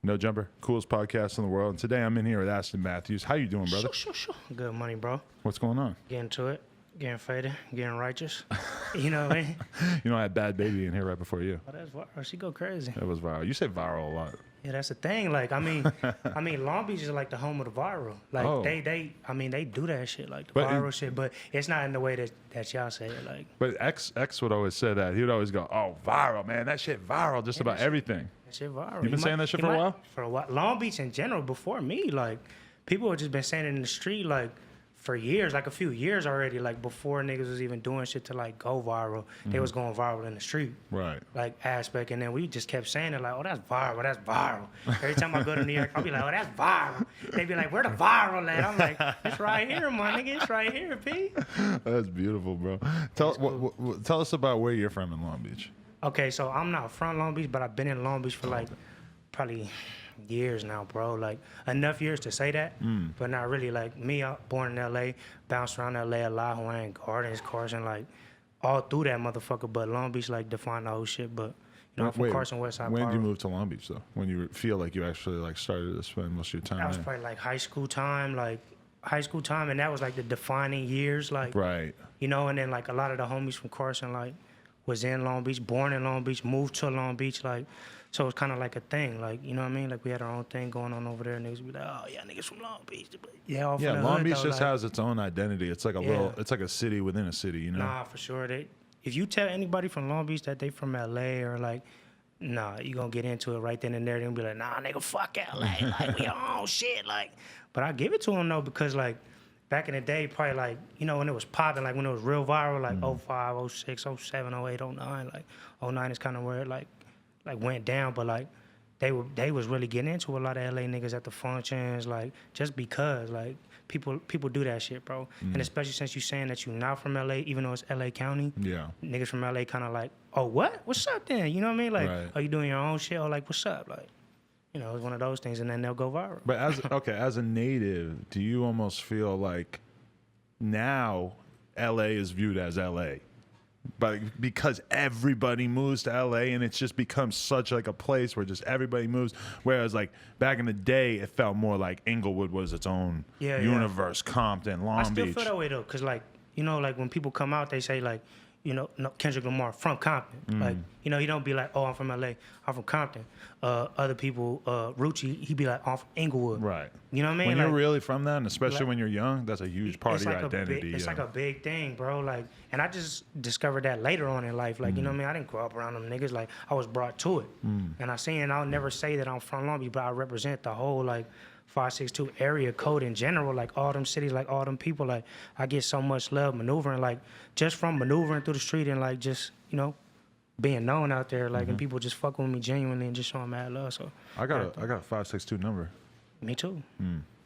No Jumper, coolest podcast in the world. And today I'm in here with Aston Matthews. How you doing, brother? Sure. Good money, bro. What's going on? Getting to it, getting faded, getting righteous. You know what I mean? You know, I had Bad Baby in here right before you. Oh, that's viral. She go crazy. That was viral. You say viral a lot. Yeah, that's the thing. Like, I mean, Long Beach is like the home of the viral. Like, they do that shit, like the viral shit, but it's not in the way that y'all say it. Like, but X would always say that. He would always go, "Oh, viral, man, that shit viral, just about everything." That shit viral. You've been saying that shit for a while? For a while. Long Beach in general, before me, like, people have just been saying it in the street, like, for years, like a few years already, like before niggas was even doing shit to like go viral, they was going viral in the street. Right. Like aspect, and then we just kept saying it like, oh, that's viral, that's viral. Every time I go to New York, I'll be like, oh, that's viral. They be like, where the viral at? I'm like, it's right here, my nigga, it's right here, P. That's beautiful, bro. Tell us about where you're from in Long Beach. Okay, so I'm not from Long Beach, but I've been in Long Beach for like probably years now, bro. Like enough years to say that, but not really. Like me, born in LA, bounced around LA a lot, Hawaiian Gardens, Carson, like all through that motherfucker. But Long Beach like defined the whole shit. But you know, I'm from Carson, West Side. When did you move to Long Beach though? When you feel like you actually like started to spend most of your time? That was probably like high school time, and that was like the defining years, like right. You know, and then like a lot of the homies from Carson like was in Long Beach, born in Long Beach, moved to Long Beach, like. So it's kind of like a thing, like, you know what I mean? Like, we had our own thing going on over there. Niggas be like, oh, yeah, niggas from Long Beach. Yeah, Long Beach just has its own identity. It's like it's like a city within a city, you know? Nah, for sure. If you tell anybody from Long Beach that they from L.A. or, like, nah, you gonna get into it right then and there. They're gonna be like, nah, nigga, fuck L.A. Like, we our own shit. Like, but I give it to them, though, because, like, back in the day, probably, like, you know, when it was popping, like, when it was real viral, like, 05, 06, 07, 08, 09, like, 09 is kind of where it, like went down, but like they was really getting into a lot of LA niggas at the functions, like just because like people do that shit, bro. And especially since you saying that you not from LA, even though it's LA County, niggas from LA kind of like, oh, what? What's up then? You know what I mean? Like, are you doing your own shit? Or like, what's up? Like, you know, it's one of those things, and then they'll go viral. But as a native, do you almost feel like now LA is viewed as LA? But because everybody moves to LA and it's just become such like a place where just everybody moves, whereas like back in the day it felt more like Inglewood was its own universe, Compton, Long Beach. I still feel that way though, cause like, you know, like when people come out they say like, you know, no, Kendrick Lamar from Compton. Like, you know, he don't be like, oh, I'm from LA, I'm from Compton. Other people, Rucci, he be like, I'm from Inglewood. Right. You know what I mean? When like, you're really from that, and especially like, when you're young, that's a huge part of your identity. It's like a big thing, bro. Like, and I just discovered that later on in life. Like, you know what I mean? I didn't grow up around them niggas. Like, I was brought to it. And I seen, and I'll never say that I'm from Long Beach, but I represent the whole, like, 562 area code in general, like all them cities, like all them people, like I get so much love maneuvering, like just from maneuvering through the street and like just, you know, being known out there, like and people just fucking with me genuinely and just showing mad love. So I got a 562 number. Me too.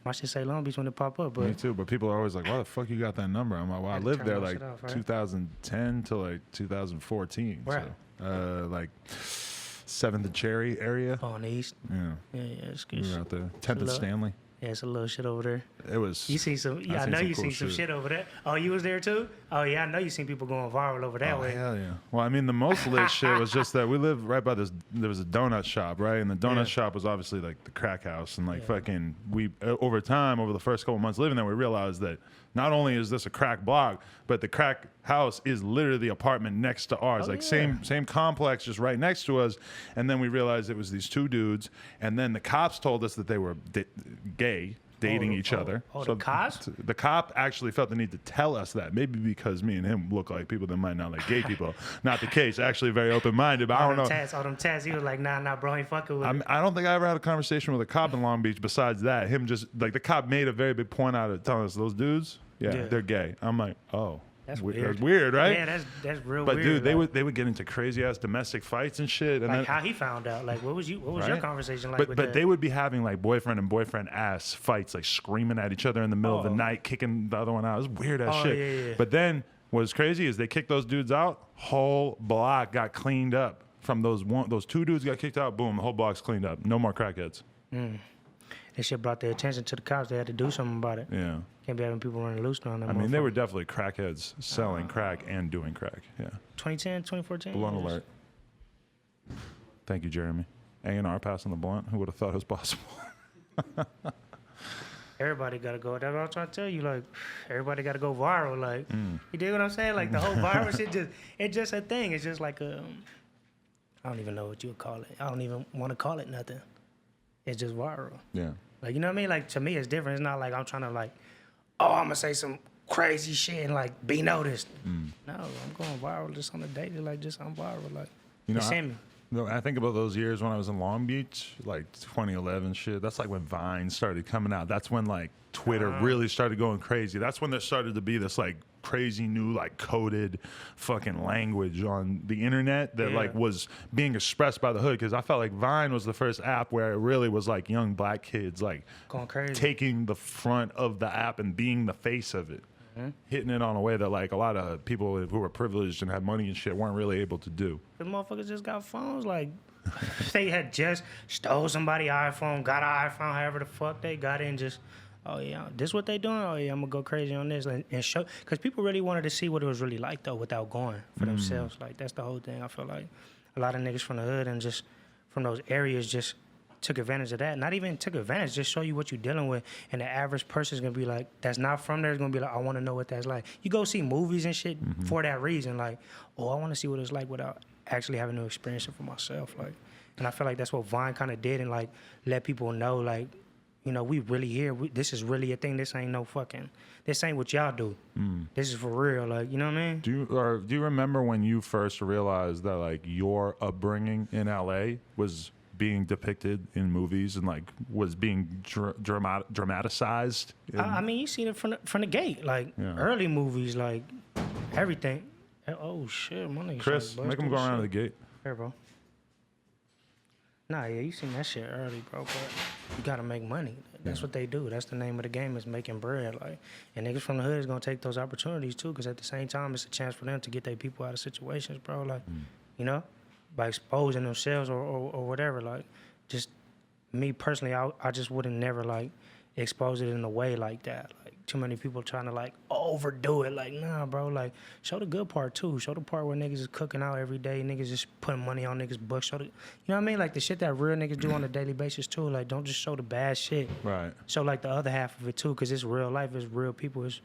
I should say Long Beach when it pop up, but me too. But people are always like, "Why the fuck you got that number?" I'm like, "Well, I lived there like 2010 to like 2014, right. So like 7th and Cherry area. Oh, on the east. Yeah. It's good. We were out there. 10th and Stanley. Yeah, it's a little shit over there. It was. You seen some? Yeah, I know you seen some shit over there. Oh, you was there too? Oh yeah, I know you seen people going viral over that way. Hell yeah. Well, I mean, the most lit shit was just that we lived right by this. There was a donut shop, right, and the donut shop was obviously like the crack house, and like fucking we over time, over the first couple months living there, we realized that not only is this a crack block, but the crack house is literally the apartment next to ours, same complex, just right next to us. And then we realized it was these two dudes, and then the cops told us that they were gay, dating each other. So the cops? The cop actually felt the need to tell us that, maybe because me and him look like people that might not like gay people. Not the case. Actually, very open-minded. But I don't know. All them tests. He was like, nah, bro, ain't fucking with it. I don't think I ever had a conversation with a cop in Long Beach besides that. Him just like the cop made a very big point out of telling us those dudes, they're gay. I'm like, oh. That's weird. That's weird, right? Yeah, that's real but weird. But dude, they would get into crazy ass domestic fights and shit. And like then, how he found out? Like what was your conversation like? But with that? They would be having like boyfriend and boyfriend ass fights, like screaming at each other in the middle of the night, kicking the other one out. It was weird ass shit. Yeah. But then what's crazy is they kicked those dudes out. Whole block got cleaned up from those two dudes got kicked out. Boom, the whole block's cleaned up. No more crackheads. That shit brought their attention to the cops. They had to do something about it. Yeah. Can't be having people running loose around that. I mean, they were definitely crackheads selling crack and doing crack. Yeah. 2010, 2014. Blunt alert. Thank you, Jeremy. A&R passing the blunt. Who would have thought it was possible? Everybody got to go. That's what I'm trying to tell you. Like, everybody got to go viral. Like, you dig what I'm saying? Like, the whole viral shit it's just a thing. It's just like a, I don't even know what you would call it. I don't even want to call it nothing. It's just viral. Yeah. Like, you know what I mean? Like, to me, it's different. It's not like I'm trying to, like, oh, I'm going to say some crazy shit and, like, be noticed. No, I'm going viral just on the daily. Like, just I'm viral. Like, you know, send me. No, I think about those years when I was in Long Beach, like 2011 shit. That's like when Vine started coming out. That's when like Twitter really started going crazy. That's when there started to be this like crazy new like coded fucking language on the internet that like was being expressed by the hood. Because I felt like Vine was the first app where it really was like young black kids like going crazy, taking the front of the app and being the face of it. Hitting it on a way that like a lot of people who were privileged and had money and shit weren't really able to do. The motherfuckers just got phones. Like, they had just stole somebody's iPhone, got an iPhone, however the fuck they got in, just, oh yeah, this what they doing? Oh yeah, I'm gonna go crazy on this and show. Because people really wanted to see what it was really like, though, without going for themselves. Like, that's the whole thing. I feel like a lot of niggas from the hood and just from those areas just took advantage of that. Not even took advantage, just show you what you're dealing with. And the average person's gonna be like, that's not from there, is gonna be like, I wanna know what that's like. You go see movies and shit for that reason. Like, oh, I wanna see what it's like without actually having to experience it for myself. Like, and I feel like that's what Vine kind of did, and like let people know, like, you know, we really here. This is really a thing. This ain't no fucking, this ain't what y'all do. This is for real. Like, you know what I mean? Do you remember when you first realized that like your upbringing in LA was being depicted in movies and like was being dramatized? I mean, you seen it from the gate, like early movies, like everything. Oh shit, my nigga. Chris, make him go around to the gate. Here, bro. Nah, yeah, you seen that shit early, bro. But you gotta make money. That's what they do. That's the name of the game, is making bread. Like, and niggas from the hood is gonna take those opportunities too, because at the same time, it's a chance for them to get their people out of situations, bro. Like, you know, by exposing themselves or whatever. Like, just me personally, I just wouldn't never like expose it in a way like that. Like, too many people trying to like overdo it. Like, nah, bro. Like, show the good part too. Show the part where niggas is cooking out every day. Niggas just putting money on niggas' books. Show the, you know what I mean? Like, the shit that real niggas do on a daily basis too. Like, don't just show the bad shit. Right. Show like the other half of it too, because it's real life. It's real people. It's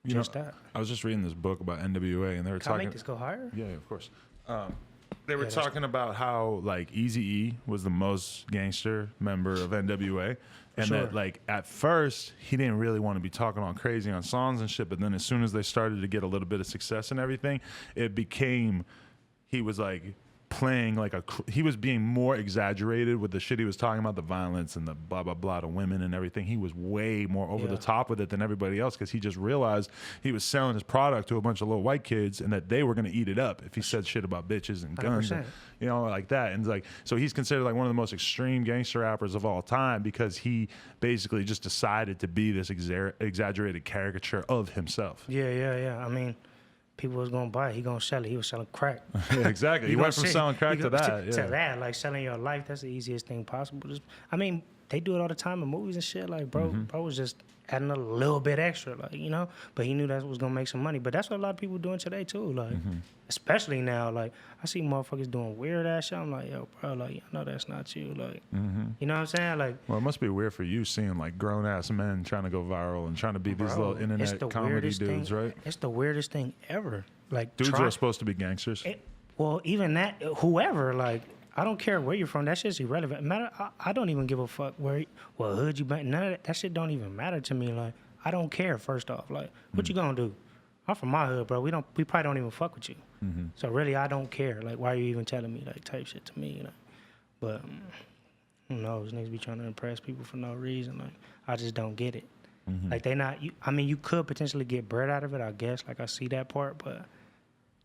just that. I was just reading this book about NWA, and they were Can I talking. make this go higher? Yeah, of course. They were talking about how like Eazy-E was the most gangster member of NWA, and that like at first he didn't really want to be talking all crazy on songs and shit, but then as soon as they started to get a little bit of success and everything, it became, he was like playing like he was being more exaggerated with the shit he was talking about, the violence and the blah blah blah to women and everything. He was way more over the top with it than everybody else, because he just realized he was selling his product to a bunch of little white kids and that they were going to eat it up if he said shit about bitches and guns and, you know, like that. And like, so he's considered like one of the most extreme gangster rappers of all time, because he basically just decided to be this exaggerated caricature of himself. Yeah. I mean, people was gonna buy it. He gonna sell it. He was selling crack. Yeah, exactly. He went from selling crack to that. To that, like selling your life. That's the easiest thing possible. Just, I mean, they do it all the time in movies and shit. Like, bro was just adding a little bit extra, like, you know. But he knew that was gonna make some money. But that's what a lot of people doing today too. Like, especially now. Like, I see motherfuckers doing weird ass shit. I'm like, yo, bro, like, I know that's not you. Like, you know what I'm saying? Like, well, it must be weird for you seeing like grown ass men trying to go viral and trying to be these little internet comedy dudes, right? It's the weirdest thing ever. Like, dudes are supposed to be gangsters. Well, even that, whoever, like, I don't care where you're from. That shit's irrelevant. I don't even give a fuck where, what hood you been. None of that shit don't even matter to me. Like, I don't care. First off, like, what you gonna do? I'm from my hood, bro. We probably don't even fuck with you. So really, I don't care. Like, why are you even telling me like type shit to me? You know. But who knows? Niggas be trying to impress people for no reason. Like, I just don't get it. Like, they not. I mean, you could potentially get bread out of it, I guess. Like, I see that part, but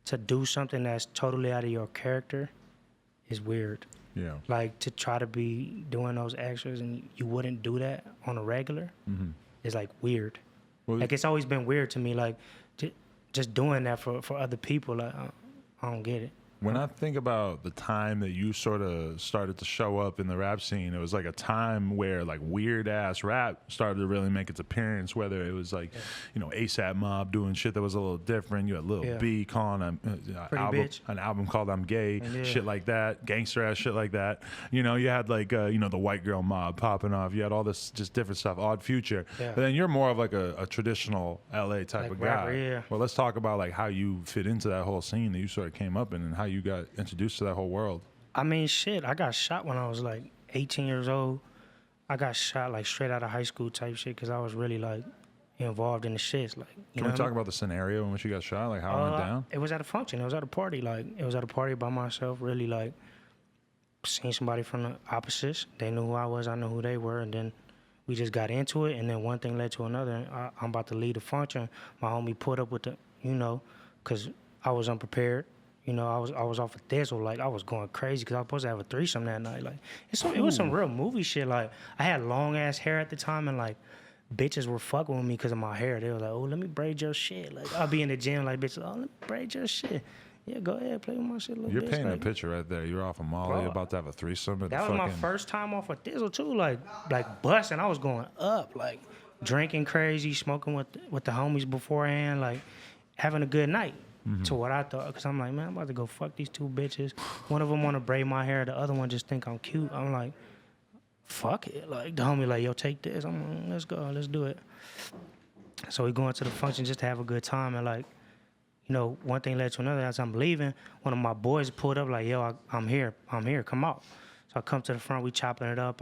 to do something that's totally out of your character is weird. Yeah. Like, to try to be doing those extras and you wouldn't do that on a regular is like weird. Well, like, it's always been weird to me. Like, just doing that for other people, like, I don't get it. When I think about the time that you sort of started to show up in the rap scene, it was like a time where like weird ass rap started to really make its appearance. Whether it was like, you know, ASAP Mob doing shit that was a little different. You had Lil B calling an album called "I'm Gay," shit like that, gangster ass shit like that. You know, you had like you know, the White Girl Mob popping off. You had all this just different stuff. Odd Future. But then you're more of like a traditional LA type of guy. Rapper, Well, let's talk about like how you fit into that whole scene that you sort of came up in, and how you got introduced to that whole world. I mean, shit, I got shot when I was like 18 years old. I got shot like straight out of high school type shit because I was really like involved in the shits. Like, Can we talk about the scenario in which you got shot? Like how it went down? It was at a function. It was at a party. Like, it was at a party by myself. Really like seen somebody from the opposites. They knew who I was. I knew who they were. And then we just got into it. And then one thing led to another. And I'm about to lead the function. My homie put up with the, you know, because I was unprepared. You know, I was off of Thizzle. Like, I was going crazy because I was supposed to have a threesome that night. Like, it was some real movie shit. Like, I had long ass hair at the time, and like, bitches were fucking with me because of my hair. They were like, "Oh, let me braid your shit." Like, I'll be in the gym like, "Bitches, oh, let me braid your shit." Yeah, go ahead, play with my shit a little bit. You're painting like, a picture right there. You're off of Molly, about to have a threesome. That was my first time off of Thizzle too. Like busting. I was going up, like drinking crazy, smoking with the homies beforehand, like having a good night. To what I thought, because I'm like, man, I'm about to go fuck these two bitches. One of them want to braid my hair, the other one just think I'm cute. I'm like, fuck it. Like, the homie like, yo, take this. I'm like, let's go, let's do it. So we going to the function just to have a good time, and like, you know, one thing led to another. As I'm leaving, one of my boys pulled up like, yo, I'm here, come out. So I come to the front, we chopping it up.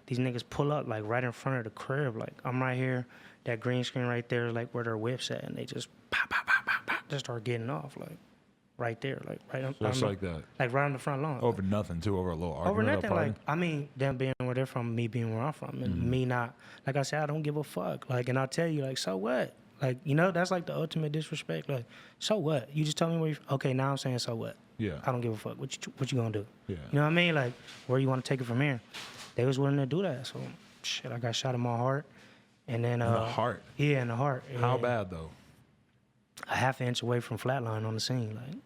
These niggas pull up like right in front of the crib. Like, I'm right here, that green screen right there, like where their whip's at, and they just pop, pop, pop, pop, pop, just start getting off, like right there, like right on. Just like that. Like right on the front lawn. Over nothing too, over a little argument. Over nothing, like, I mean, them being where they're from, me being where I'm from, and me not, like I said, I don't give a fuck. Like, and I'll tell you, like, so what? Like, you know, that's like the ultimate disrespect. Like, so what? You just tell me where you, okay, now I'm saying so what? Yeah. I don't give a fuck. What you gonna do? Yeah. You know what I mean? Like, where you want to take it from here? They was willing to do that. So, shit, I got shot in my heart. And then, in the heart? Yeah, in the heart. How bad, though? A half inch away from flatline on the scene. Like,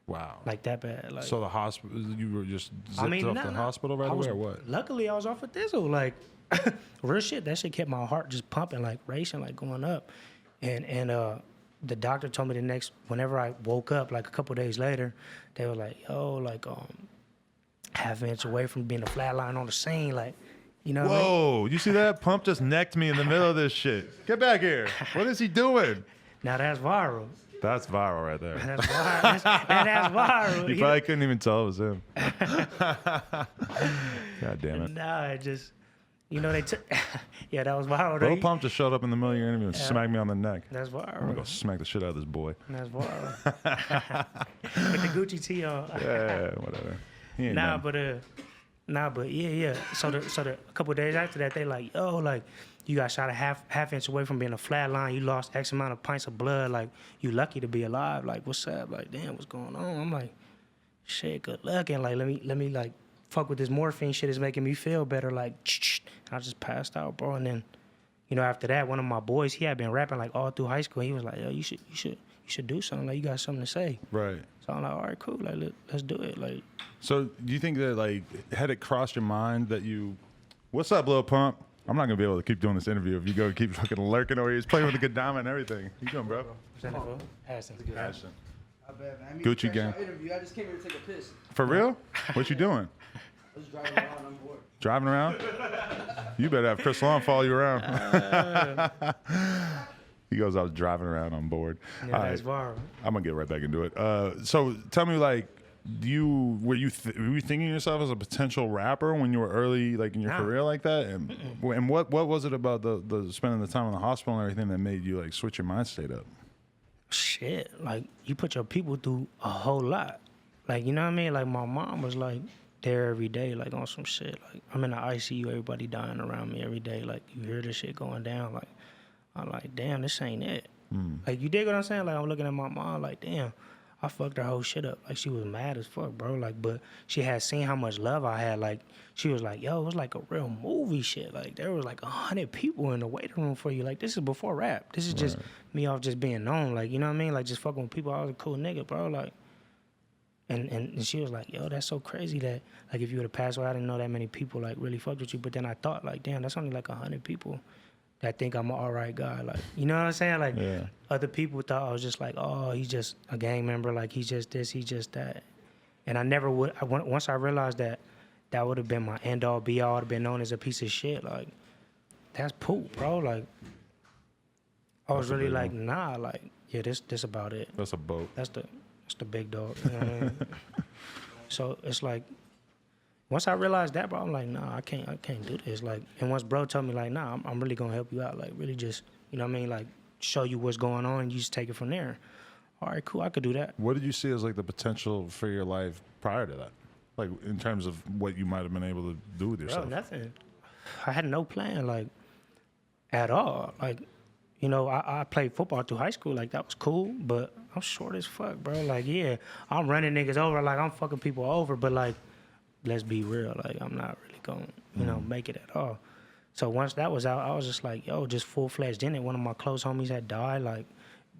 wow. Like that bad. Like, so the hospital, you were just zipped off the hospital right away, or what? Luckily, I was off of Thizzle. Like, real shit, that shit kept my heart just pumping, like racing, like going up. And the doctor told me whenever I woke up, like a couple days later, they were like, yo, like, half inch away from being a flatline on the scene, like, you know. Whoa, what I mean? You see that? Pump just necked me in the middle of this shit. Get back here. What is he doing? Now that's viral. That's viral right there. That's viral. That's viral. You probably couldn't even tell it was him. God damn it. Nah, it just, you know, they took, yeah, that was viral. Lil Pump just showed up in the middle of your interview and smacked me on the neck. That's viral. I'm gonna go smack the shit out of this boy. That's viral. With the Gucci tee on. Yeah, whatever. He ain't but yeah. So a couple of days after that, they like, yo, like, you got shot a half inch away from being a flat line. You lost X amount of pints of blood. Like, you lucky to be alive. Like, what's up? Like, damn, what's going on? I'm like, shit, good luck. And like, let me like fuck with this morphine shit is making me feel better. Like, I just passed out, bro. And then, you know, after that, one of my boys, he had been rapping like all through high school. He was like, yo, you should do something. Like, you got something to say. Right. So I'm like, all right, cool. Like, let's do it. Like. So do you think that, like, had it crossed your mind that what's up, Lil Pump? I'm not gonna be able to keep doing this interview if you go keep fucking lurking over here. He's playing with a good diamond and everything. You doing, bro? Ashton. Gucci gang. I just came here to take a piss. For real? What you doing? I was driving around. I'm bored. Driving around? You better have Chris Long follow you around. He goes, I was driving around on board. Yeah, that's viral. I'm gonna get right back into it. So tell me, like, were you thinking of yourself as a potential rapper when you were early, like in your career, like that? And what was it about the spending the time in the hospital and everything that made you like switch your mind state up? Shit, like, you put your people through a whole lot. Like, you know what I mean? Like, my mom was like there every day, like on some shit. Like, I'm in the ICU, everybody dying around me every day. Like, you hear this shit going down. Like, I'm like, damn, this ain't it. Like, you dig what I'm saying? Like, I'm looking at my mom like, damn, I fucked her whole shit up. Like, she was mad as fuck, bro. Like, but she had seen how much love I had. Like, she was like, yo, it was like a real movie shit. Like, there was like 100 people in the waiting room for you. Like, this is before rap. This is just me off just being known. Like, you know what I mean? Like, just fucking with people. I was a cool nigga, bro. Like, And she was like, yo, that's so crazy that, like, if you would have passed away, I didn't know that many people, like, really fucked with you. But then I thought, like, damn, that's only, like, 100 people that think I'm an all right guy. Like, you know what I'm saying? Like, other people thought I was just like, oh, he's just a gang member. Like, he's just this, he's just that. And I never would, once I realized that that would have been my end-all, be-all, I would have been known as a piece of shit. Like, that's poop, bro. Like, I was really like, nah, like, yeah, this about it. That's a boat. That's the big dog. You know what I mean? So it's like, once I realized that, bro, I'm like, nah, I can't do this. Like, and once bro told me, like, nah, I'm really gonna help you out. Like, really just, you know what I mean? Like, show you what's going on. You just take it from there. All right, cool. I could do that. What did you see as like the potential for your life prior to that? Like in terms of what you might have been able to do with yourself? Bro, nothing. I had no plan, like, at all. Like, you know, I played football through high school. Like, that was cool, but I'm short as fuck, bro. Like, yeah, I'm running niggas over. Like, I'm fucking people over. But, like, let's be real. Like, I'm not really going to, you know, make it at all. So once that was out, I was just like, yo, just full-fledged in it. One of my close homies had died, like,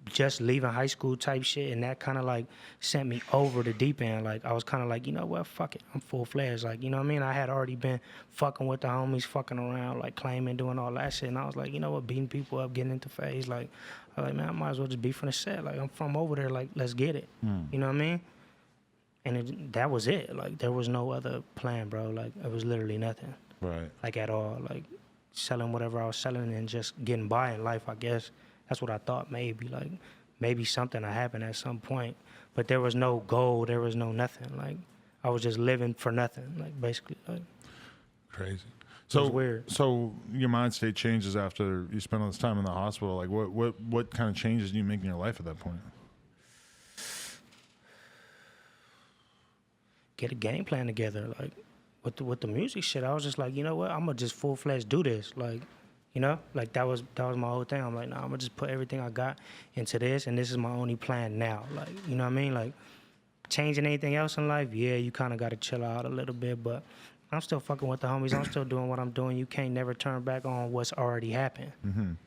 just leaving high school type shit. And that kind of, like, sent me over the deep end. Like, I was kind of like, you know what, fuck it. I'm full-fledged. Like, you know what I mean? I had already been fucking with the homies, fucking around, like, claiming, doing all that shit. And I was like, you know what, beating people up, getting into phase. Like, I was like, man, I might as well just be from the set. Like, I'm from over there. Like, let's get it. You know what I mean? And that was it. Like, there was no other plan, bro. Like, it was literally nothing. Right. Like, at all. Like, selling whatever I was selling and just getting by in life, I guess. That's what I thought maybe. Like, maybe something will happen at some point. But there was no goal. There was no nothing. Like, I was just living for nothing. Like, basically. Like, crazy. So it was weird. So your mind state changes after you spend all this time in the hospital. Like, what kind of changes do you make in your life at that point? Get a game plan together. Like, with the music shit, I was just like, you know what? I'm gonna just full-fledged do this. Like, you know, like that was my whole thing. I'm like, nah, I'm gonna just put everything I got into this, and this is my only plan now. Like, you know what I mean? Like, changing anything else in life, yeah, you kind of gotta chill out a little bit, but I'm still fucking with the homies. I'm still doing what I'm doing. You can't never turn back on what's already happened.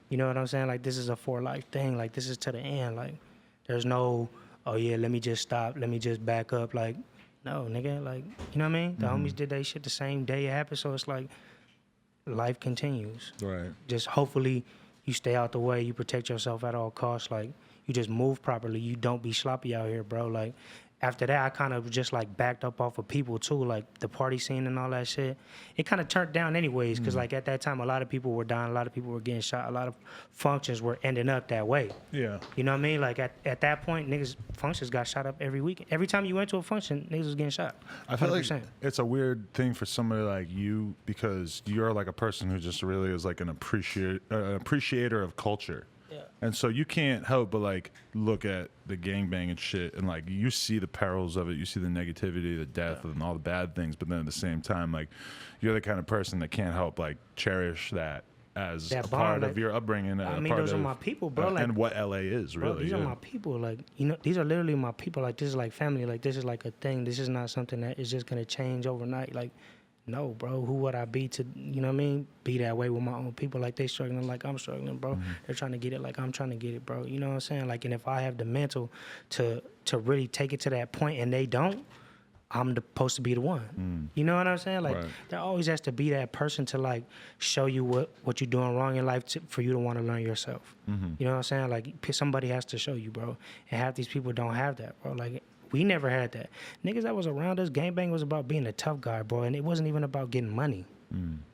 You know what I'm saying? Like, this is a for life thing. Like, this is to the end. Like, there's no, oh yeah, let me just stop. Let me just back up. Like, no, nigga. Like, you know what I mean? The homies did that shit the same day it happened. So it's like, life continues. Right. Just hopefully you stay out the way. You protect yourself at all costs. Like, you just move properly. You don't be sloppy out here, bro. Like, after that, I kind of just, like, backed up off of people, too. Like, the party scene and all that shit. It kind of turned down anyways, because, like, at that time, a lot of people were dying. A lot of people were getting shot. A lot of functions were ending up that way. Yeah. You know what I mean? Like, at that point, niggas, functions got shot up every week. Every time you went to a function, niggas was getting shot. 100%. I feel like it's a weird thing for somebody like you, because you're, like, a person who just really is, like, an appreciator of culture. Yeah. And so you can't help but, like, look at the gangbang and shit, and, like, you see the perils of it, you see the negativity, the death, and all the bad things, but then at the same time, like, you're the kind of person that can't help, like, cherish that as that a bond, part like, of your upbringing. I mean, those are my people, bro. Like, and what LA is, really. Bro, these are my people. Like, you know, these are literally my people. Like, this is like family. Like, this is like a thing. This is not something that is just going to change overnight. Like, no, bro, who would I be to, you know what I mean, be that way with my own people? Like, they struggling like I'm struggling, bro. They're trying to get it like I'm trying to get it, bro. You know what I'm saying? Like, and if I have the mental to really take it to that point and they don't, I'm supposed to be the one. You know what I'm saying? Like, there always has to be that person to, like, show you what you're doing wrong in life for you to want to learn yourself. You know what I'm saying? Like, somebody has to show you, bro. And half these people don't have that, bro. Like, we never had that. Niggas that was around us, gangbang was about being a tough guy, bro, and it wasn't even about getting money.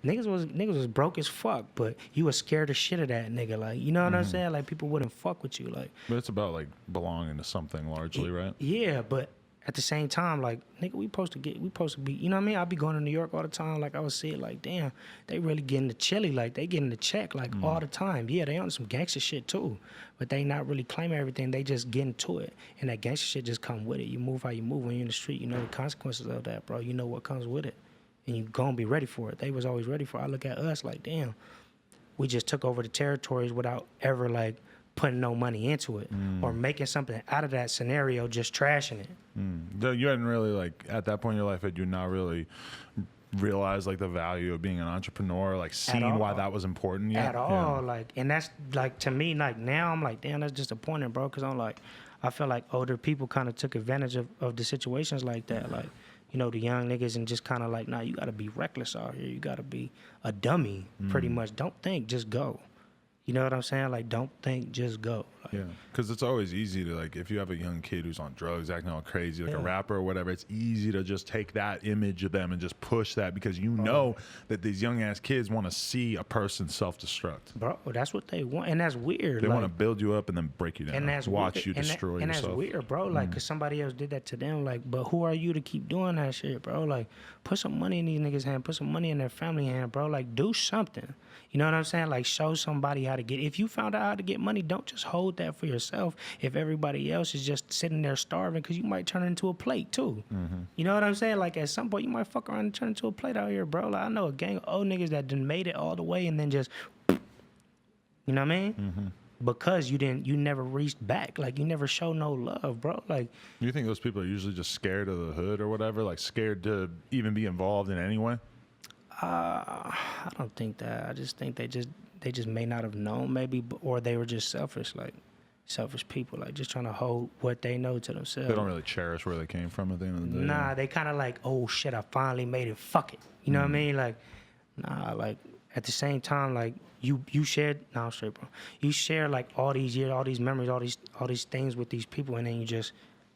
Niggas was broke as fuck, but you was scared of shit of that nigga. Like, you know what I'm saying? Like, people wouldn't fuck with you. Like, But it's about, like, belonging to something largely, right? Yeah, but at the same time, like, nigga, we supposed to be, you know what I mean? I be going to New York all the time. Like, I would see it like, damn, they really getting the chili. Like, they getting the check, like, all the time. Yeah, they on some gangster shit, too. But they not really claiming everything. They just getting to it. And that gangster shit just come with it. You move how you move when you're in the street. You know the consequences of that, bro. You know what comes with it. And you gonna be ready for it. They was always ready for it. I look at us like, damn, we just took over the territories without ever, like, putting no money into it or making something out of that scenario, just trashing it. You hadn't really, like, at that point in your life, had you not really realized, like, the value of being an entrepreneur, like, seeing why that was important yet? At all. Like, and that's, like, to me, like, now I'm like, damn, that's disappointing, bro, because I'm like, I feel like older people kind of took advantage of the situations like that. Like, you know, the young niggas and just kind of like, nah, you got to be reckless out here. You got to be a dummy, pretty much. Don't think, just go. You know what I'm saying? Like, don't think, just go. Like, Yeah, because it's always easy to, like, if you have a young kid who's on drugs, acting all crazy, like a rapper or whatever, it's easy to just take that image of them and just push that because you know that these young ass kids want to see a person self-destruct. Bro, that's what they want, and that's weird. They like, want to build you up and then break you down. and that's watch weird. you destroy and yourself. that's weird, bro. Like, because somebody else did that to them. Like, but who are you to keep doing that shit, bro? Like, put some money in these niggas' hand. Put some money in their family hand, bro. Like, do something. You know what I'm saying? Like, show somebody how to get. If you found out how to get money, don't just hold that for yourself. If everybody else is just sitting there starving, because you might turn it into a plate too. You know what I'm saying? Like, at some point, you might fuck around and turn into a plate out here, bro. Like, I know a gang of old niggas that done made it all the way and then just, you know what I mean? Because you never reached back. Like, you never showed no love, bro. Like, You think those people are usually just scared of the hood or whatever? Like, scared to even be involved in any way? I don't think that. I just think they just may not have known, maybe, or they were just selfish, like selfish people, like just trying to hold what they know to themselves. They don't really cherish where they came from at the end of the day. Nah, they kind of like, oh shit, I finally made it. Fuck it. You know what I mean? Like, nah, like at the same time, like you shared. Nah, I'm straight, bro. You share like all these years, all these memories, all these things with these people, and then you just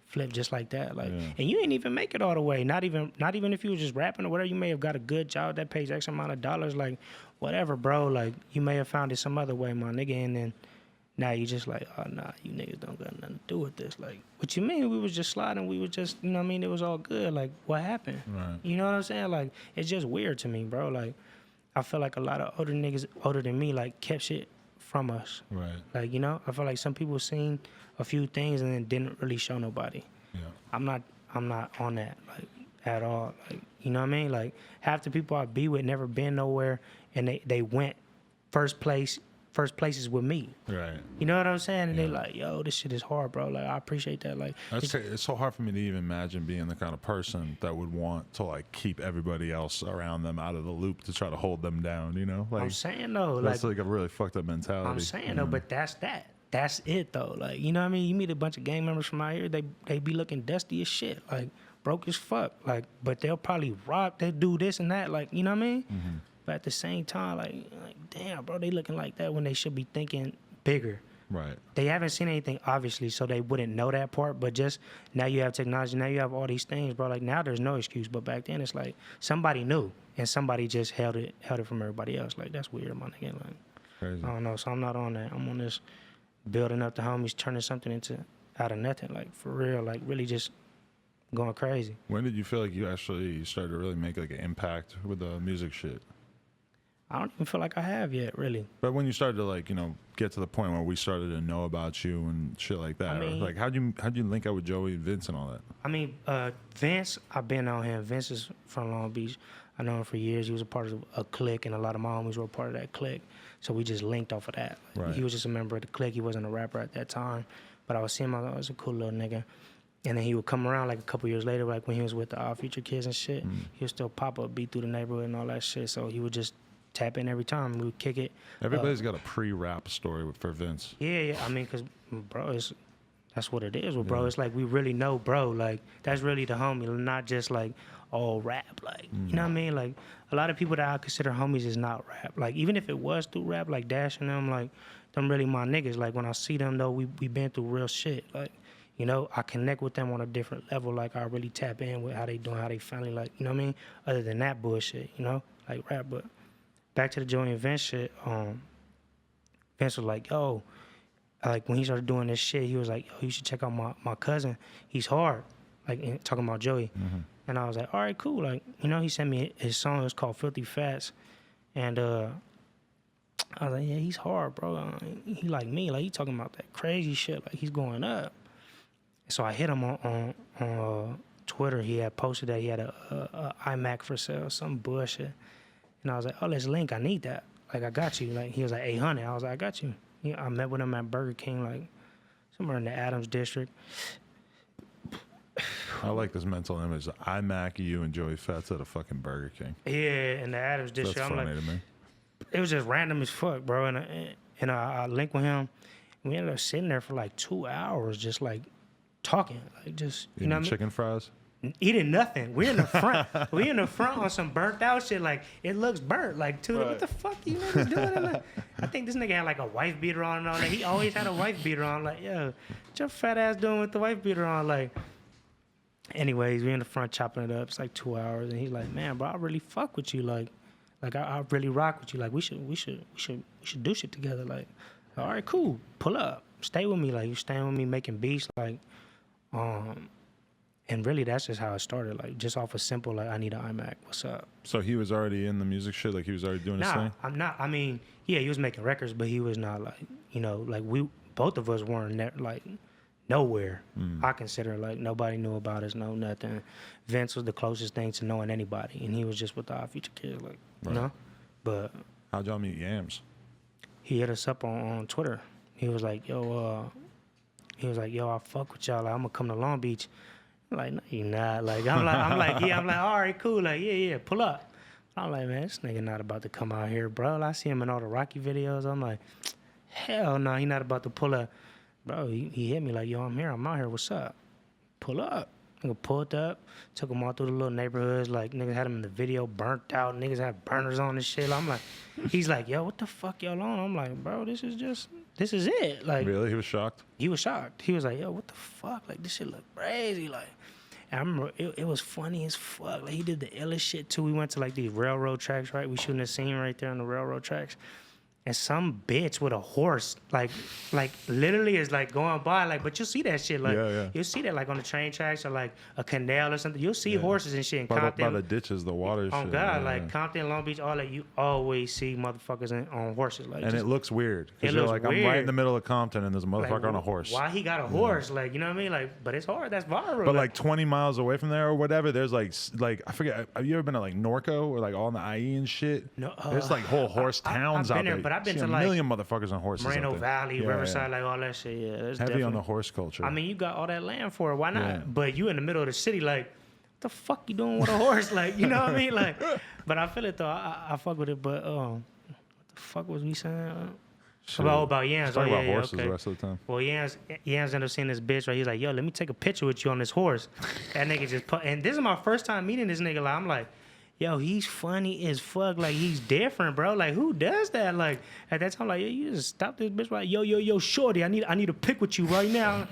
flip just like that. Like, and you ain't even make it all the way. Not even if you was just rapping or whatever. You may have got a good job that pays X amount of dollars. Like, whatever, bro. Like, you may have found it some other way, my nigga, and then now you just like, oh nah, you niggas don't got nothing to do with this. Like, what you mean? We was just sliding. We was just, you know what I mean? It was all good. Like, what happened? Right. You know what I'm saying? Like, it's just weird to me, bro. Like, I feel like a lot of older niggas older than me like kept shit from us. Right. Like, you know, I feel like some people seen a few things and then didn't really show nobody. Yeah. I'm not on that, like, at all. Like, you know what I mean? Like, half the people I be with never been nowhere, and they went first places with me. Right. You know what I'm saying? And they like, yo, this shit is hard, bro. Like, I appreciate that. Like, It's so hard for me to even imagine being the kind of person that would want to like keep everybody else around them out of the loop to try to hold them down. You know, like I'm saying though, that's like like a really fucked up mentality. I'm saying though, but that's that. That's it though. Like, you know what I mean? You meet a bunch of gang members from out here, they be looking dusty as shit, like broke as fuck. Like, but they'll probably rock, they do this and that, like, you know what I mean? But at the same time, like damn, bro, they looking like that when they should be thinking bigger. Right. They haven't seen anything, obviously, so they wouldn't know that part. But just now you have technology, now you have all these things, bro. Like, now there's no excuse. But back then, it's like somebody knew, and somebody just held it from everybody else. Like, that's weird, my nigga. Like, Crazy. I don't know. So I'm not on that. I'm on this building up the homies, turning something out of nothing. Like, for real. Like, really just going crazy. When did you feel like you actually started to really make like an impact with the music shit? I don't even feel like I have yet, really. But when you started to, like, you know, get to the point where we started to know about you and shit like that, I mean, like how'd you link up with Joey and Vince and all that? I mean, Vince, I've been on him. Vince is from Long Beach. I know him for years. He was a part of a clique, and a lot of my homies were a part of that clique. So we just linked off of that. Like, Right. He was just a member of the clique. He wasn't a rapper at that time. But I was seeing him, I was a cool little nigga. And then he would come around like a couple years later, like when he was with the All Future Kids and shit. He would still pop up, beat through the neighborhood and all that shit. So he would just tap in every time. We would kick it. Everybody's got a pre-rap story for Vince. Yeah. I mean, because, bro, that's what it is. Well, bro, it's like we really know, bro. Like, that's really the homie, not just like all rap. Like, you know what I mean? Like, a lot of people that I consider homies is not rap. Like, even if it was through rap, like Dash and them, like, them really my niggas. Like, when I see them, though, we been through real shit. Like, you know, I connect with them on a different level. Like, I really tap in with how they doing, how they family, like, you know what I mean? Other than that bullshit, you know, like rap. But back to the Joey and Vince shit, Vince was like, yo, like when he started doing this shit, he was like, yo, you should check out my cousin. He's hard, like talking about Joey. And I was like, all right, cool. Like, you know, he sent me his song. It was called Filthy Fats. And I was like, yeah, he's hard, bro. He like me. Like, he talking about that crazy shit. Like, he's going up. So I hit him on Twitter. He had posted that he had a iMac for sale, some bullshit. And I was like, oh, let's link. I need that. Like, I got you. Like, he was like, 800. I was like, I got you. I met with him at Burger King, like, somewhere in the Adams district. I like this mental image. iMac, you and Joey Fats at a fucking Burger King. Yeah, in the Adams district. That's I'm funny like, to me. it was just random as fuck, bro. And I linked with him. We ended up sitting there for like 2 hours, just like talking, like just you Eating know what I mean? chicken fries. Eating nothing. We're in the front. We in the front on some burnt out shit. Like it looks burnt. Like too. Right. What the fuck you niggas doing? In there? I think this nigga had like a wife beater on and all that. He always had a wife beater on. Like yo, what your fat ass doing with the wife beater on? Like. Anyways, we in the front chopping it up. It's like 2 hours, and he's like, "Man, bro, I really fuck with you. Like I really rock with you. Like we should do shit together. Like, all right, cool. Pull up, stay with me. Like you staying with me, making beats. Like, and really that's just how it started. Like just off a simple like I need an iMac. What's up? So he was already in the music shit. Like he was already doing his Nah, thing. I'm not. I mean, yeah, he was making records, but he was not like like we both of us weren't like. Nowhere. I consider like nobody knew about us, no nothing. Vince was the closest thing to knowing anybody, and he was just with our future kids, like you know. But How'd y'all meet Yams? he hit us up on Twitter. He was like, "Yo, I fuck with y'all. Like, I'm gonna come to Long Beach." I'm like, no, you not. Like, I'm like, yeah. I'm like, all right, cool. Like, yeah, pull up. I'm like, man, this nigga not about to come out here, bro. I see him in all the Rocky videos. I'm like, hell no, he not about to pull up. Bro, he hit me like, yo, I'm here. I'm out here. What's up? Pull up. Nigga pulled up. Took him all through the little neighborhoods. Like, niggas had him in the video burnt out. Niggas had burners on and shit. I'm like, he's like, yo, what the fuck y'all on? I'm like, bro, this is it. Like, Really? He was shocked? he was shocked. He was like, yo, what the fuck? Like, this shit look crazy. Like, and I remember it was funny as fuck. Like, he did the illest shit, too. We went to, like, these railroad tracks, right? We shooting a scene right there on the railroad tracks. And some bitch with a horse, like literally is like going by, like, but you'll see that shit, like, Yeah. you'll see that like on the train tracks or like a canal or something. You'll see horses and shit in By Compton. the ditches, the water Oh shit. God, yeah, like yeah. Compton, Long Beach, all that. You always see motherfuckers on horses, like. And just, it looks weird. It Because you're looks like, I'm right in weird. the middle of Compton and there's a like, motherfucker on a horse. Why he got a horse? Like, you know what I mean? Like, but it's hard. That's viral. But like 20 miles away from there or whatever, there's like I forget. Have you ever been to like Norco or like all in the IE and shit? No, there's like whole horse towns I've out been there, there. but I've been See to, a like, million motherfuckers on horses. Moreno out there. Valley, Yeah, Riverside, yeah. like all that shit. Yeah, that's Heavy on definitely. the horse culture. I mean, you got all that land for it. Why not? Yeah. But you in the middle of the city, like, what the fuck you doing with a horse? Like, you know what I mean? Like, but I feel it though. I fuck with it. But what the fuck was we saying? Shit. About Yams. Talk about yeah, horses okay. the rest of the time. Well, Yams ended up seeing this bitch, right? He's like, yo, let me take a picture with you on this horse. That nigga just put, and this is my first time meeting this nigga. Like, I'm like, yo, he's funny as fuck. Like, he's different, bro. Like, who does that? Like, at that time, like, yo, you just stop this bitch. Like, yo, shorty, I need a pic with you right now.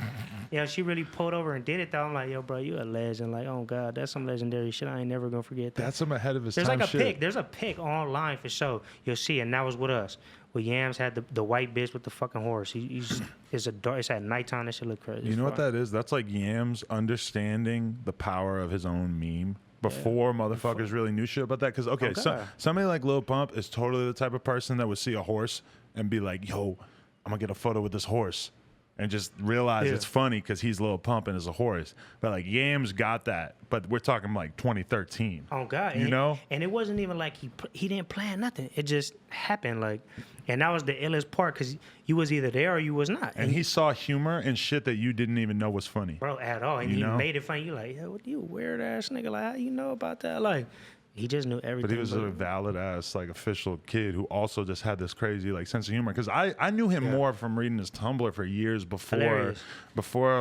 She really pulled over and did it, though. I'm like, yo, bro, you a legend. Like, oh, God, that's some legendary shit. I ain't never going to forget that. That's some ahead of his There's time like a shit. pic. There's a pic online for sure. You'll see, and that was with us. Where Yams had the white bitch with the fucking horse. It's at nighttime. That shit look crazy. You know what that is? That's like Yams understanding the power of his own meme before motherfuckers really knew shit about that. Because, okay, somebody like Lil Pump is totally the type of person that would see a horse and be like, yo, I'm going to get a photo with this horse. And just realize it's funny because he's Lil Pump and is a horse. But like Yams got that. But we're talking like 2013. Oh God, you know? And it wasn't even like he didn't plan nothing. It just happened. Like, and that was the illest part because you was either there or you was not. And he saw humor and shit that you didn't even know was funny. Bro, at all. And he made it funny. You like, yo, what you weird ass nigga? Like, how you know about that? Like, he just knew everything. But he was a valid ass, like, official kid who also just had this crazy, like, sense of humor. Because I knew him more from reading his Tumblr for years before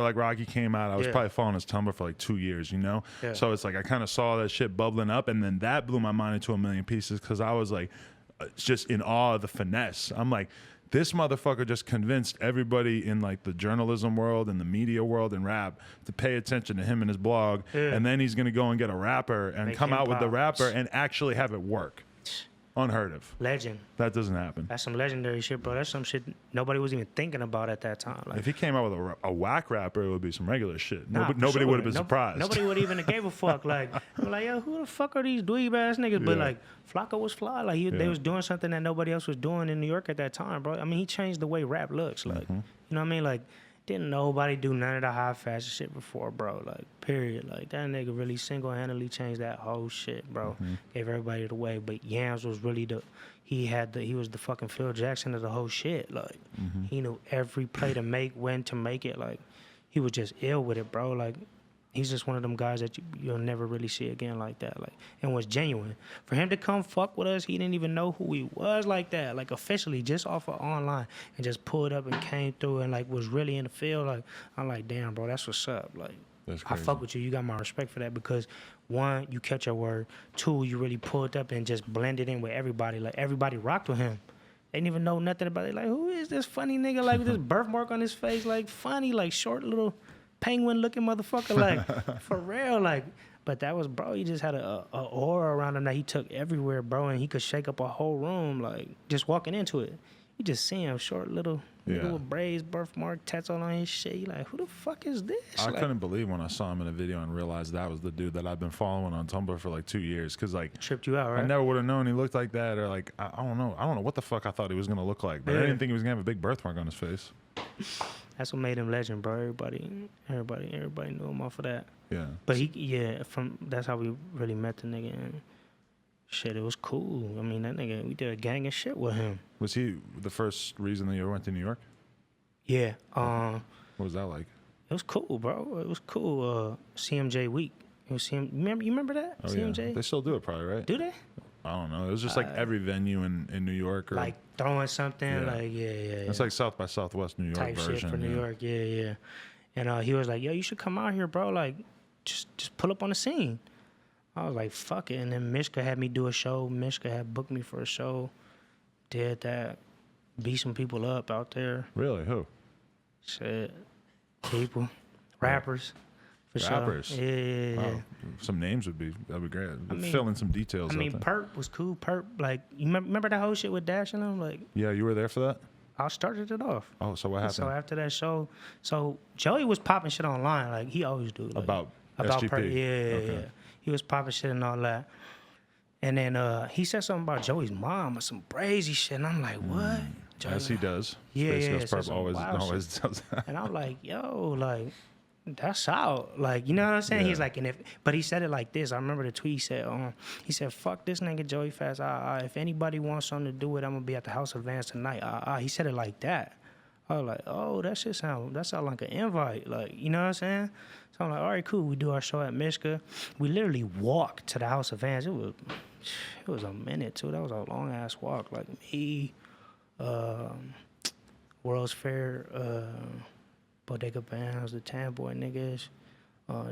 like Rocky came out. I was probably following his Tumblr for like 2 years, you know. Yeah. So it's like I kind of saw that shit bubbling up, and then that blew my mind into a million pieces because I was like, just in awe of the finesse. I'm like, this motherfucker just convinced everybody in like the journalism world and the media world and rap to pay attention to him and his blog. Yeah. And then he's going to go and get a rapper and Make come him out with the pop. rapper and actually have it work. Unheard of. Legend. That doesn't happen. That's some legendary shit, bro. That's some shit nobody was even thinking about at that time. Like, If he came out with a whack rapper, it would be some regular shit. Nobody for would have sure. been surprised. Nobody would even have gave a fuck. Like, I'm like, yo, who the fuck are these dweeb ass niggas? But Yeah. like, Flocko was fly. Like, they was doing something that nobody else was doing in New York at that time, bro. I mean, he changed the way rap looks. Like, you know what I mean? Like, didn't nobody do none of the high fashion shit before, bro. Like, period. Like, that nigga really single-handedly changed that whole shit, bro. Gave everybody the way. But Yams was really he was the fucking Phil Jackson of the whole shit. Like, he knew every play to make, when to make it. Like, he was just ill with it, bro. Like, He's just one of them guys that you'll never really see again like that. Like, and was genuine. For him to come fuck with us, he didn't even know who he was like that. Like, officially, just off of online, and just pulled up and came through and like was really in the field. Like, I'm like, damn, bro, that's what's up. Like, That's I crazy. fuck with you. You got my respect for that because one, you kept your word. Two, you really pulled up and just blended in with everybody. Like, everybody rocked with him. They didn't even know nothing about it. Like, who is this funny nigga? Like, with this birthmark on his face, like funny, like short little penguin-looking motherfucker, like for real, like. But that was, bro. He just had a aura around him that he took everywhere, bro, and he could shake up a whole room, like just walking into it. You just see him, short little braids, birthmark, tattoo on his shit. You like, who the fuck is this? I like, couldn't believe when I saw him in a video and realized that was the dude that I've been following on Tumblr for like 2 years. Cause like tripped you out, right? I never would have known he looked like that, or like I don't know what the fuck I thought he was gonna look like, but I didn't think he was gonna have a big birthmark on his face. That's what made him legend, bro. Everybody knew him off of that. Yeah. But that's how we really met the nigga. And shit, it was cool. I mean, that nigga, we did a gang of shit with him. Was he the first reason that you went to New York? Yeah. What was that like? It was cool, bro. It was cool. CMJ week. It was You remember that? Oh, CMJ? yeah. They still do it probably, right? Do they? I don't know. It was just like every venue in New York. Or, Like throwing something, Yeah. like, yeah. It's like South by Southwest New York type version. shit for New York, yeah. And he was like, yo, you should come out here, bro. Like, just pull up on the scene. I was like, fuck it. And then Mishka had me do a show. Mishka had booked me for a show. Did that. Beat some people up out there. Really? Who? Shit. People. Rappers. For Rappers? sure. Yeah. Wow. Some names that'd be great. I mean- Fill in some details. I mean, out there. Purp was cool. Purp, like, you remember that whole shit with Dash and them? Like, Yeah, you were there for that? I started it off. Oh, so what happened? So after that show, Joey was popping shit online, like he always do. Like, About Purp, SGP? yeah. He was popping shit and all that. And then he said something about Joey's mom or some crazy shit, and I'm like, what? Joey, As he does. Yeah, Space yeah, Ghost it's just Purp some always wild does that. and I'm like, yo, like, that's out. Like, you know what I'm saying? Yeah. He's like, but he said it like this. I remember the tweet he said, fuck this nigga Joey Fast. If anybody wants something to do with it, I'm gonna be at the House of Vans tonight. He said it like that. I was like, oh, that sound like an invite. Like, you know what I'm saying? So I'm like, all right, cool. We do our show at Mishka. We literally walked to the House of Vans. It was a minute too. That was a long ass walk. Like me, World's Fair, Bodega Bands, the Tan Boy niggas,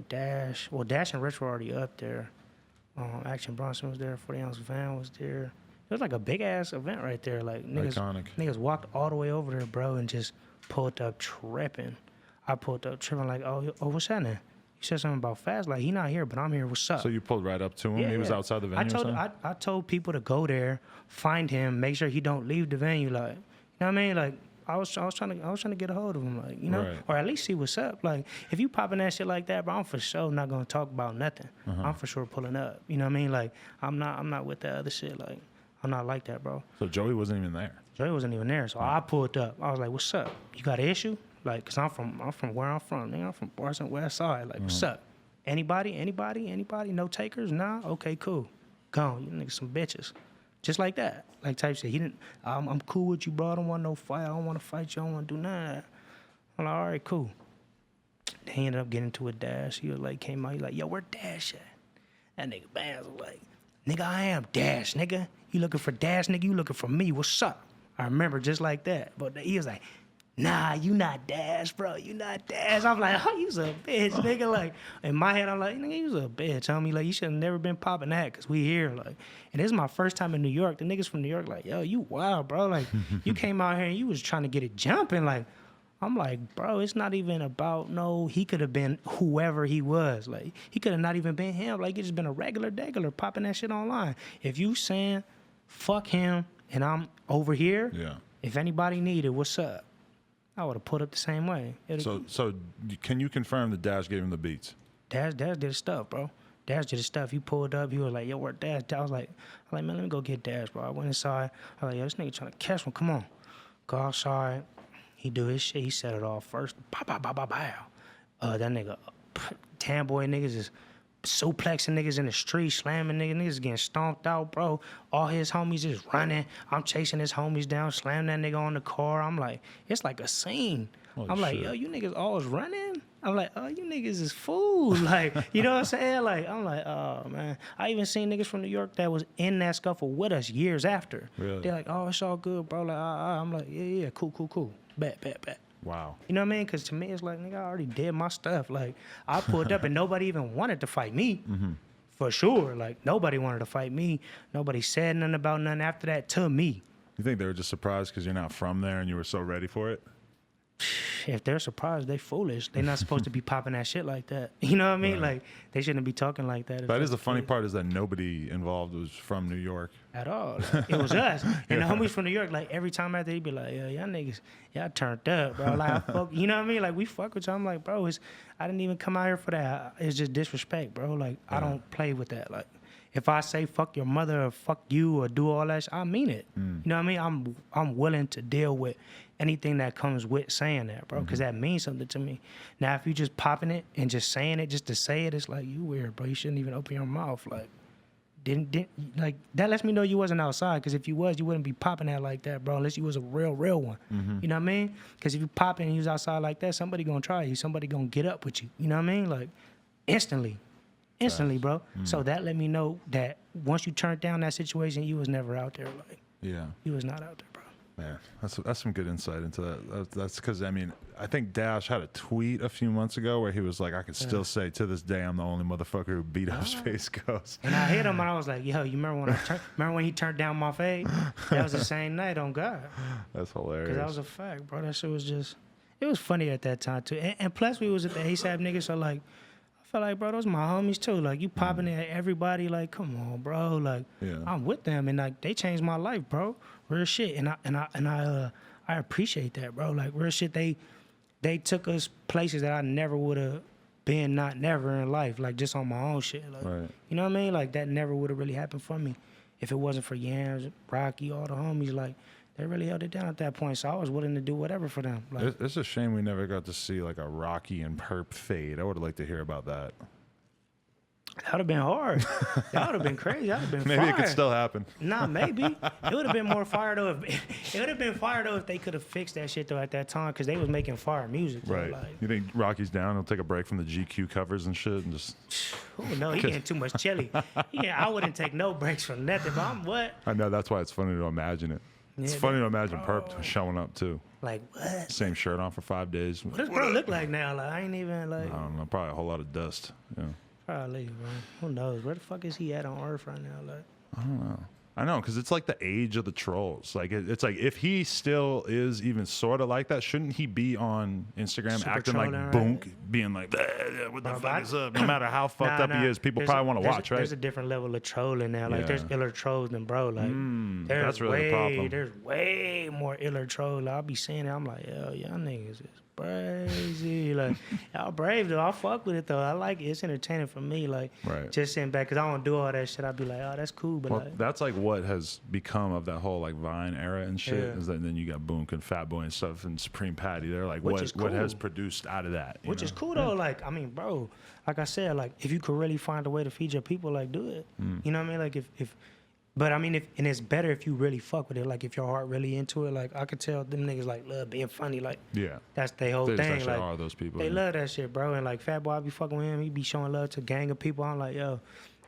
Dash. Well, Dash and Rich were already up there. Action Bronson was there. 40 Ounce Van was there. It was like a big ass event right there. Like Iconic. niggas walked all the way over there, bro, and just pulled up tripping. I pulled up tripping like, oh, what's happening? He said something about Fast. Like, he not here, but I'm here. What's up? So you pulled right up to him? He was outside the venue or something? I told people to go there, find him, make sure he don't leave the venue. Like, you know what I mean? Like, I was trying to get a hold of him, like, you know, Right. or at least see what's up. Like, if you popping that shit like that, bro, I'm for sure not gonna talk about nothing. I'm for sure pulling up. You know what I mean? Like, I'm not with that other shit. Like, I'm not like that, bro. So Joey wasn't even there. Joey wasn't even there, so I pulled up. I was like, "What's up? You got an issue?" Like, cause I'm from where I'm from. Nigga, I'm from Boston West Side. Like, what's up? Anybody? No takers? Nah. Okay, cool. Gone. You niggas some bitches. Just like that. Like type shit. He didn't. I'm cool with you, bro. I don't want no fight. I don't want to fight you. I don't want to do none of that. I'm like, all right, cool. Then he ended up getting to a Dash. He was like, came out. He like, yo, where Dash at? That nigga Bands was like, nigga, I am Dash, nigga. You looking for Dash, nigga? You looking for me? What's up? I remember just like that. But he was like, nah, you not Dash, bro. You not Dash. I'm like, oh, you's a bitch, nigga. Like, in my head, I'm like, nigga, you's a bitch. Tell me, like, you should have never been popping that because we here. Like, and this is my first time in New York. The niggas from New York, like, yo, you wild, bro. Like, you came out here and you was trying to get it jumping. Like, I'm like, bro, it's not even about he could have been whoever he was. Like, he could have not even been him. Like, he just been a regular popping that shit online. If you saying, fuck him, and I'm over here, Yeah. if anybody needed, what's up? I would have put up the same way. So can you confirm that Dash gave him the beats? Dash did his stuff, bro. Dash did his stuff. He pulled up. He was like, yo, where Dash? I was like, man, let me go get Dash, bro. I went inside. I was like, yo, this nigga trying to catch one. Come on. Go outside. He do his shit. He set it off first. Pow, pow, pow, pow, pow. That nigga, Tan Boy niggas is suplexing niggas in the street, slamming niggas getting stomped out, bro. All his homies is running. I'm chasing his homies down, slamming that nigga on the car. I'm like, it's like a scene. Holy I'm like, shit. yo, you niggas always running? I'm like, oh, you niggas is fools. Like, you know what I'm saying? Like, I'm like, oh, man. I even seen niggas from New York that was in that scuffle with us years after. Really? They're like, oh, it's all good, bro. Like, I'm like, yeah, cool. Bet. Wow. You know what I mean? Because to me, it's like, nigga, I already did my stuff. Like, I pulled up and nobody even wanted to fight me. Mm-hmm. For sure. Like, nobody wanted to fight me. Nobody said nothing about nothing after that to me. You think they were just surprised because you're not from there and you were so ready for it? If they're surprised, they foolish. They're not supposed to be popping that shit like that. You know what I mean? Right. Like, they shouldn't be talking like that. That is the funny part, is that nobody involved was from New York. At all. Like, it was us. And the homies from New York, like, every time after, he'd be like, yo, y'all niggas, y'all turned up, bro. Like, I fuck, you know what I mean? Like, we fuck with y'all. I'm like, bro, I didn't even come out here for that. It's just disrespect, bro. Like, I don't play with that. Like, if I say fuck your mother or fuck you or do all that shit, I mean it. You know what I mean? I'm willing to deal with anything that comes with saying that, bro, because that means something to me. Now, if you just popping it and just saying it just to say it, it's like, you weird, bro. You shouldn't even open your mouth. Like, didn't like, that lets me know you wasn't outside, because if you was, you wouldn't be popping that like that, bro, unless you was a real one. You know what I mean? Because if you popping and you was outside like that, somebody gonna try you. Somebody gonna get up with you. You know what I mean? Like, instantly, bro. So that let me know that once you turned down that situation, you was never out there. Like, Yeah. you was not out there, bro. Man, that's some good insight into that. That's because, I mean, I think Dash had a tweet a few months ago where he was like, I could still say to this day I'm the only motherfucker who beat up Space Ghost. And I hit him and I was like, yo, you remember when he turned down my fade? That was the same night, on God. That's hilarious. Because that was a fact, bro. That shit was just, it was funny at that time, too. And plus, we was at the ASAP niggas, so, like, I felt like, bro, those my homies, too. Like, you popping at everybody, like, come on, bro. Like, I'm with them, and, like, they changed my life, bro. Real shit. And I appreciate that, bro. Like, real shit, they took us places that I never would have been, not never in life, like, just on my own shit. Like, you know what I mean? Like, that never would have really happened for me if it wasn't for Yams, Rocky, all the homies. Like, they really held it down at that point, so I was willing to do whatever for them. Like, it's a shame we never got to see like a Rocky and Purp fade. I would have liked to hear about that. that would have been hard. That would have been crazy. That would have been Maybe fire. it could still happen. Nah, maybe. It would have been more fire though. It would have been fire though if they could have fixed that shit though at that time, because they was making fire music. Though, Right. Like, You think Rocky's down? He'll take a break from the GQ covers and shit and just... oh no, he getting too much chili. Yeah, I wouldn't take no breaks from nothing. But I'm what? I know, that's why it's funny to imagine it. It's Yeah, funny to imagine Purp showing up too. Like what? Same shirt on for 5 days. What does bro look like now? Like I ain't even like. I don't know, probably a whole lot of dust. Yeah. Probably, bro. Who knows? Where the fuck is he at on Earth right now? Like. I don't know. I know, because it's like the age of the trolls. Like it's like if he still is even sort of like that, shouldn't he be on Instagram Super acting like trolling, boonk, right? being like, what the Bro, fuck is up? No matter how fucked up he is, people There's probably want to watch, right? There's a different level of trolling now. Like there's Yeah. iller trolls than bro. Like there's that's really the problem. There's way more iller trolls. I'll be seeing it. I'm like, yo, y'all niggas is crazy. Like y'all brave though. I fuck with it though. I like it. It's entertaining for me. Like just sitting back, cause I don't do all that shit. I'd be like, oh, that's cool. But Well, like, that's like what has become of that whole like Vine era and shit. Yeah. Is that then you got Boonk and Fat Boy and stuff and Supreme Patty. They're like, Which is what has cool. produced out of that? which is cool though. Like, I mean, bro, like I said, like if you could really find a way to feed your people, like do it. You know what I mean? Like if but I mean, and it's better if you really fuck with it. Like if your heart really into it, like I could tell them niggas like love being funny. Like Yeah. that's their whole They just thing. actually Like are those people. they yeah. love that shit, bro. And like Fat Boy, I be fucking with him. He be showing love to a gang of people. I'm like, yo,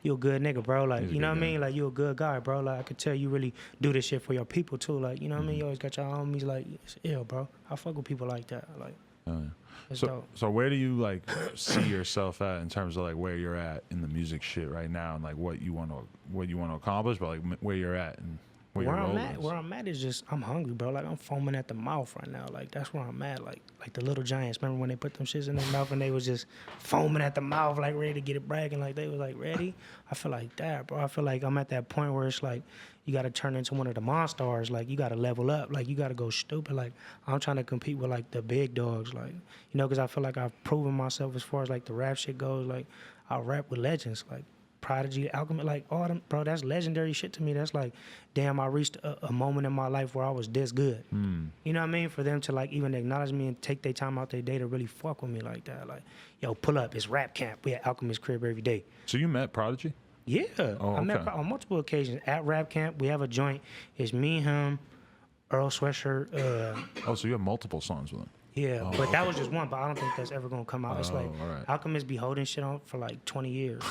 you a good nigga, bro. Like, He's a you know good what I mean? guy. Like you a good guy, bro. Like I could tell you really do this shit for your people too. Like, you know what I mean? You always got your homies. Like, it's ill, bro. I fuck with people like that. Like, Oh, yeah. it's So, dope. so where do you like see yourself at in terms of like where you're at in the music shit right now and like what you want to accomplish, but like where you're at and where your role is? Where I'm at is just I'm hungry, bro. Like I'm foaming at the mouth right now. Like that's where I'm at. Like the Little Giants. Remember when they put them shits in their mouth and they was just foaming at the mouth, like ready to get it bragging, like they was like ready. I feel like that, bro. I feel like I'm at that point where it's like you got to turn into one of the monsters. Like you got to level up. Like you got to go stupid. Like I'm trying to compete with like the big dogs. Like because I feel like I've proven myself as far as like the rap shit goes. Like I rap with legends. Like Prodigy, Alchemist, like all them, bro. That's legendary shit to me. That's like, damn, I reached a moment in my life where I was this good. You know what I mean? For them to like even acknowledge me and take their time out their day to really fuck with me like that. Like, yo, pull up, it's rap camp. We at Alchemist crib every day. So you met Prodigy? Yeah, Oh, I met okay. on multiple occasions at rap camp. We have a joint. It's me, him, Earl Sweatshirt. Oh, so you have multiple songs with him? Yeah, but that was just one. But I don't think that's ever gonna come out. It's like all right. Alchemist be holding shit on for like 20 years.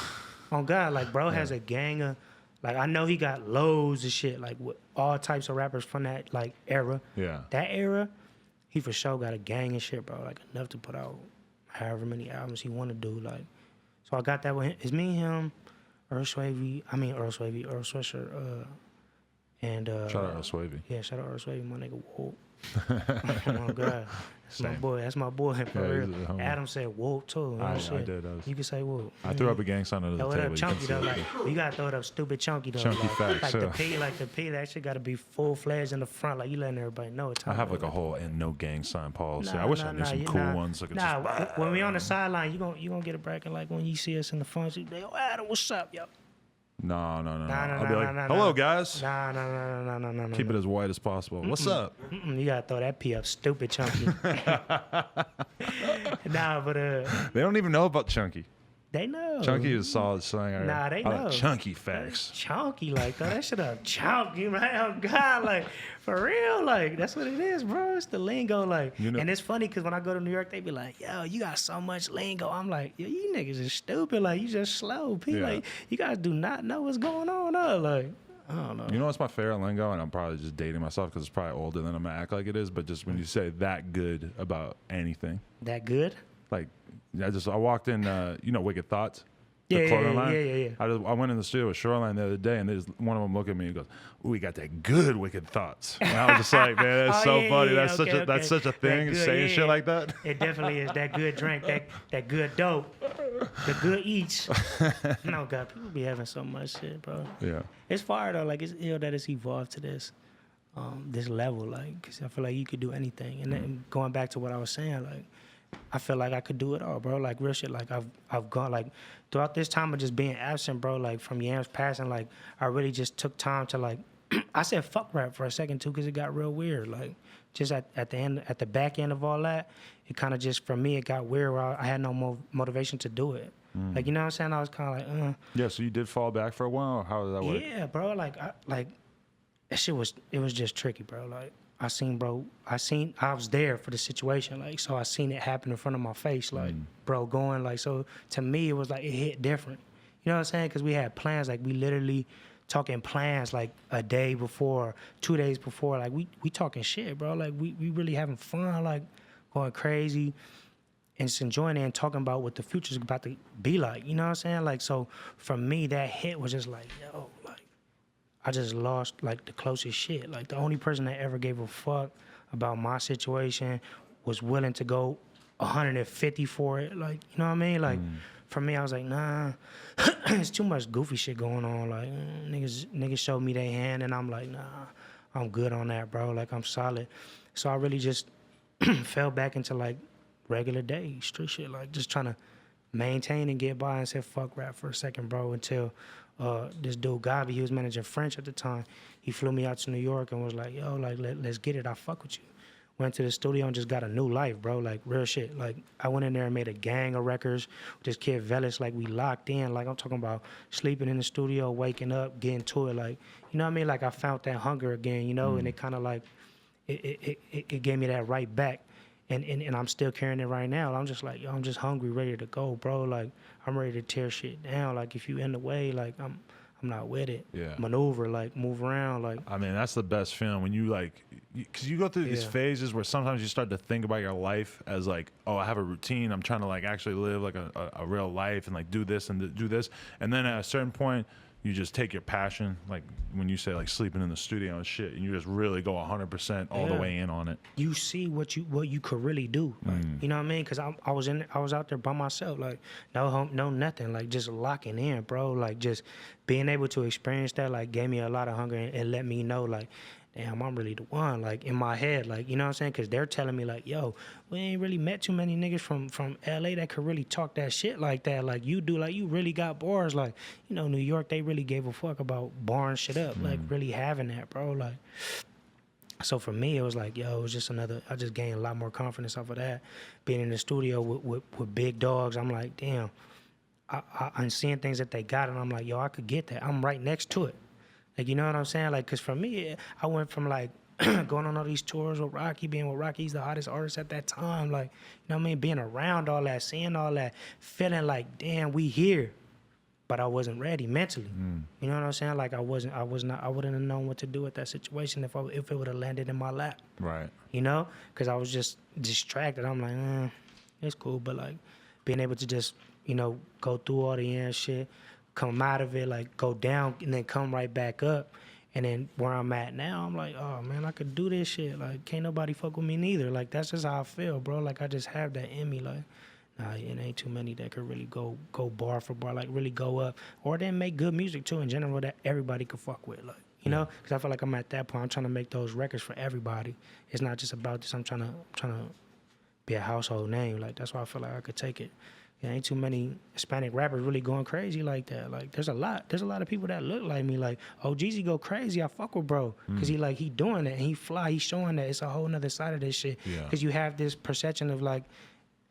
On God, like bro has a gang of, like I know he got loads of shit like with all types of rappers from that like era. Yeah. That era, he for sure got a gang of shit, bro. Like enough to put out however many albums he want to do. Like, so I got that with him. It's me, him, Earl Sweatshirt, and Shout out to Swavey. yeah, shout out Earl Sweatshirt, my nigga. Whoa. Oh God, that's my boy. That's my boy. For Yeah, real. he's a homie. Adam said whoop too. I Shit. did. You can say whoop. I threw up a gang sign under the Throw it table. up You can chunky see though. it. Like you gotta throw it up stupid chunky though. Chunky facts, like yeah. the P, that shit gotta be full fledged in the front. Like you letting everybody know it. I have like a whole and no gang sign policy. Nah, I wish nah, I knew nah, some you- cool nah, ones. That could Nah, just, when we on the sideline, you gonna get a bracket like when you see us in the front. You be like, yo, Adam, what's up, yo? No. Nah, I'll be like, nah, hello, nah. guys. Nah. Keep it as white as possible. What's up? You gotta throw that P up, stupid chunky. Nah, but They don't even know about Chunky. they know. Chunky is a solid slang. Nah, they I like know. Chunky facts. Chunky, like, throw that shit up chunky, right? Oh, God, like, for real, like, that's what it is, bro. It's the lingo, like. You know- And it's funny because when I go to New York, they be like, yo, you got so much lingo. I'm like, yo, you niggas is stupid. Like, you just slow. P. Yeah. Like, you guys do not know what's going on, like, I don't know. You know what's my favorite lingo? And I'm probably just dating myself because it's probably older than I'm going to act like it is. But just when you say that good about anything. That good? Like, I walked in, Wicked Thoughts. The Yeah, clothing yeah, line. yeah. I went in the studio with Shoreline the other day, and one of them looked at me and goes, "Ooh, we got that good Wicked Thoughts." And I was just like, "Man, that's Oh, so yeah, funny. yeah, That's okay, that's such a That thing, good, saying yeah. shit like that." It definitely is that good drink, that good dope, the good eats. No, God, people be having so much shit, bro. Yeah. It's fire though. Like it's ill that it's evolved to this level. Like, 'cause I feel like you could do anything. And then going back to what I was saying, like, I feel like I could do it all, bro. Like real shit. Like I've gone like throughout this time of just being absent, bro. Like from Yams passing, like I really just took time to like. I said fuck rap for a second too, 'cause it got real weird. Like just at the back end of all that, it kind of just for me it got weird. Where I had no more motivation to do it. Like you know what I'm saying? I was kind of like, Yeah. So you did fall back for a while. Or how did that work? yeah, bro. Like that shit was just tricky, bro. Like I was there for the situation, like so I seen it happen in front of my face, like bro going like so to me it was like it hit different. You know what I'm saying? Because we had plans, like we literally talking plans like a day before, 2 days before, like we talking shit, bro. Like we really having fun, like going crazy and just enjoying it and talking about what the future's about to be like. You know what I'm saying? Like so for me that hit was just like, yo, like I just lost like the closest shit. Like the only person that ever gave a fuck about my situation was willing to go 150 for it. Like, you know what I mean? Like for me, I was like, nah, it's too much goofy shit going on. Like niggas showed me their hand and I'm like, nah, I'm good on that, bro. Like I'm solid. So I really just fell back into like regular day street shit. Like just trying to maintain and get by and said fuck rap for a second, bro, until this dude Gavi, he was managing French at the time. He flew me out to New York and was like, yo, like let's get it. I fuck with you. Went to the studio and just got a new life, bro. Like real shit. Like I went in there and made a gang of records with this kid Velis. Like we locked in. Like I'm talking about sleeping in the studio, waking up, getting to it. Like you know what I mean? Like I found that hunger again, you know, and it kind of like it gave me that right back. And I'm still carrying it right now. I'm just like, yo, I'm just hungry, ready to go, bro. Like, I'm ready to tear shit down. Like, if you in the way, like, I'm not with it. Yeah. Maneuver, like, move around, like. I mean, that's the best feeling when you like, because you go through these Yeah. phases where sometimes you start to think about your life as like, oh, I have a routine. I'm trying to like actually live like a real life and like do this and do this. And then at a certain point, you just take your passion, like when you say like sleeping in the studio and shit, and you just really go 100% all the Yeah. way in on it. You see what you could really do, like, you know what I mean? Because I was out there by myself, like no home, no nothing, like just locking in, bro. Like just being able to experience that, like gave me a lot of hunger and let me know, like damn, I'm really the one, like, in my head, like, you know what I'm saying? Because they're telling me, like, yo, we ain't really met too many niggas from L.A. that could really talk that shit like that, like you do, like, you really got bars, like, you know, New York, they really gave a fuck about barring shit up, like, really having that, bro, like. So for me, it was like, yo, it was just I just gained a lot more confidence off of that. Being in the studio with big dogs, I'm like, damn, I'm seeing things that they got, and I'm like, yo, I could get that. I'm right next to it. Like, you know what I'm saying? Like, because for me, I went from, like, going on all these tours with Rocky, being with Rocky, he's the hottest artist at that time. Like, you know what I mean? Being around all that, seeing all that, feeling like, damn, we here. But I wasn't ready mentally. You know what I'm saying? Like, I wouldn't have known what to do with that situation if it would have landed in my lap. Right. You know? Because I was just distracted. I'm like, it's cool. But, like, being able to just, you know, go through all the end shit, come out of it, like, go down and then come right back up. And then where I'm at now, I'm like, oh, man, I could do this shit. Like, can't nobody fuck with me neither. Like, that's just how I feel, bro. Like, I just have that in me. Like, nah, it ain't too many that could really go bar for bar, like, really go up. Or then make good music, too, in general, that everybody could fuck with. Like, you know? Because I feel like I'm at that point. I'm trying to make those records for everybody. It's not just about this. I'm trying to be a household name. Like, that's why I feel like I could take it. There ain't too many Hispanic rappers really going crazy like that. Like, there's a lot of people that look like me. Like, oh, Jeezy go crazy. I fuck with bro. Because he doing that. And he fly. He's showing that. It's a whole nother side of this shit. Because you have this perception of, like,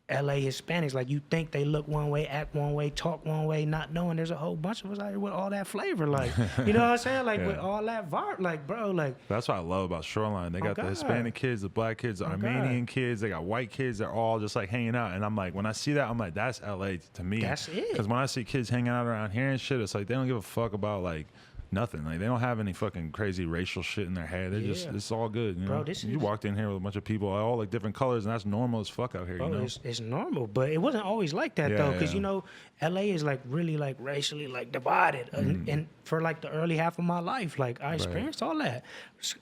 LA Hispanics, like, you think they look one way, act one way, talk one way, not knowing there's a whole bunch of us out here with all that flavor, like, you know what I'm saying? Like, with all that vibe, like, bro, like. That's what I love about Shoreline. They got the Hispanic kids, the black kids, the Armenian kids, they got white kids, they're all just, like, hanging out. And I'm like, when I see that, I'm like, that's LA to me. That's it. Because when I see kids hanging out around here and shit, it's like, they don't give a fuck about, like, nothing. Like, they don't have any fucking crazy racial shit in their head. They're just, it's all good. You know? You walked in here with a bunch of people, all like different colors, and that's normal as fuck out here. Bro, you know? It's normal, but it wasn't always like that though, because you know, LA is like really like racially like divided, and for like the early half of my life, like I experienced all that,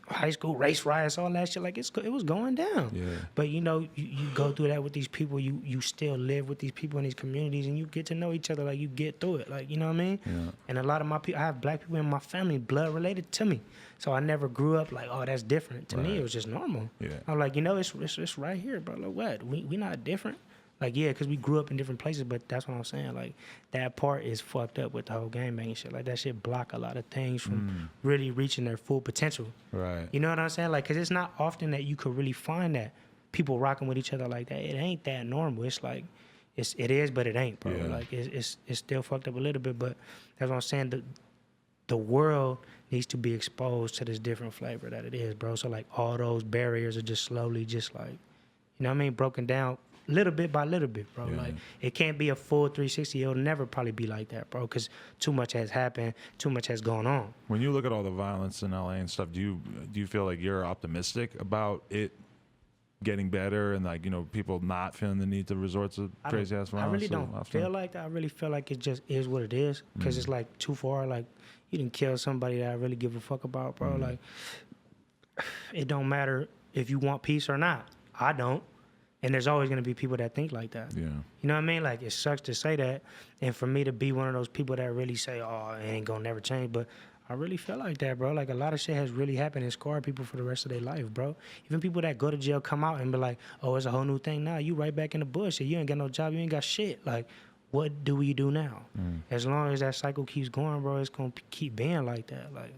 high school race riots, all that shit. Like it was going down. But you know, you go through that with these people. You still live with these people in these communities, and you get to know each other. Like you get through it. Like, you know what I mean? And a lot of my people, I have black people in my family, blood related to me. So I never grew up like, oh, that's different. To me, it was just normal. I'm like, you know, it's right here, bro. Like, what? We not different. Like, yeah, because we grew up in different places, but that's what I'm saying. Like, that part is fucked up with the whole gangbanging shit. Like, that shit block a lot of things from really reaching their full potential. Right. You know what I'm saying? Like, because it's not often that you could really find that people rocking with each other like that. It ain't that normal. It's like, it is, but it ain't, bro. Like, it's still fucked up a little bit, but that's what I'm saying. The world needs to be exposed to this different flavor that it is, bro. So, like, all those barriers are just slowly just, like, you know what I mean, broken down little bit by little bit, bro. Like, it can't be a full 360. It'll never probably be like that, bro, because too much has happened, too much has gone on. When you look at all the violence in LA and stuff, do you feel like you're optimistic about it getting better and, like, you know, people not feeling the need to resort to crazy ass violence? I really don't feel like that. I really feel like it just is what it is, because it's like too far. Like, you didn't kill somebody that I really give a fuck about, bro. Like, it don't matter if you want peace or not. I don't. And there's always going to be people that think like that. Yeah. You know what I mean? Like, it sucks to say that. And for me to be one of those people that really say, oh, it ain't going to never change. But I really feel like that, bro. Like, a lot of shit has really happened and scarred people for the rest of their life, bro. Even people that go to jail come out and be like, oh, it's a whole new thing now. You right back in the bush. You ain't got no job. You ain't got shit. Like, what do we do now? As long as that cycle keeps going, bro, it's going to keep being like that. Like,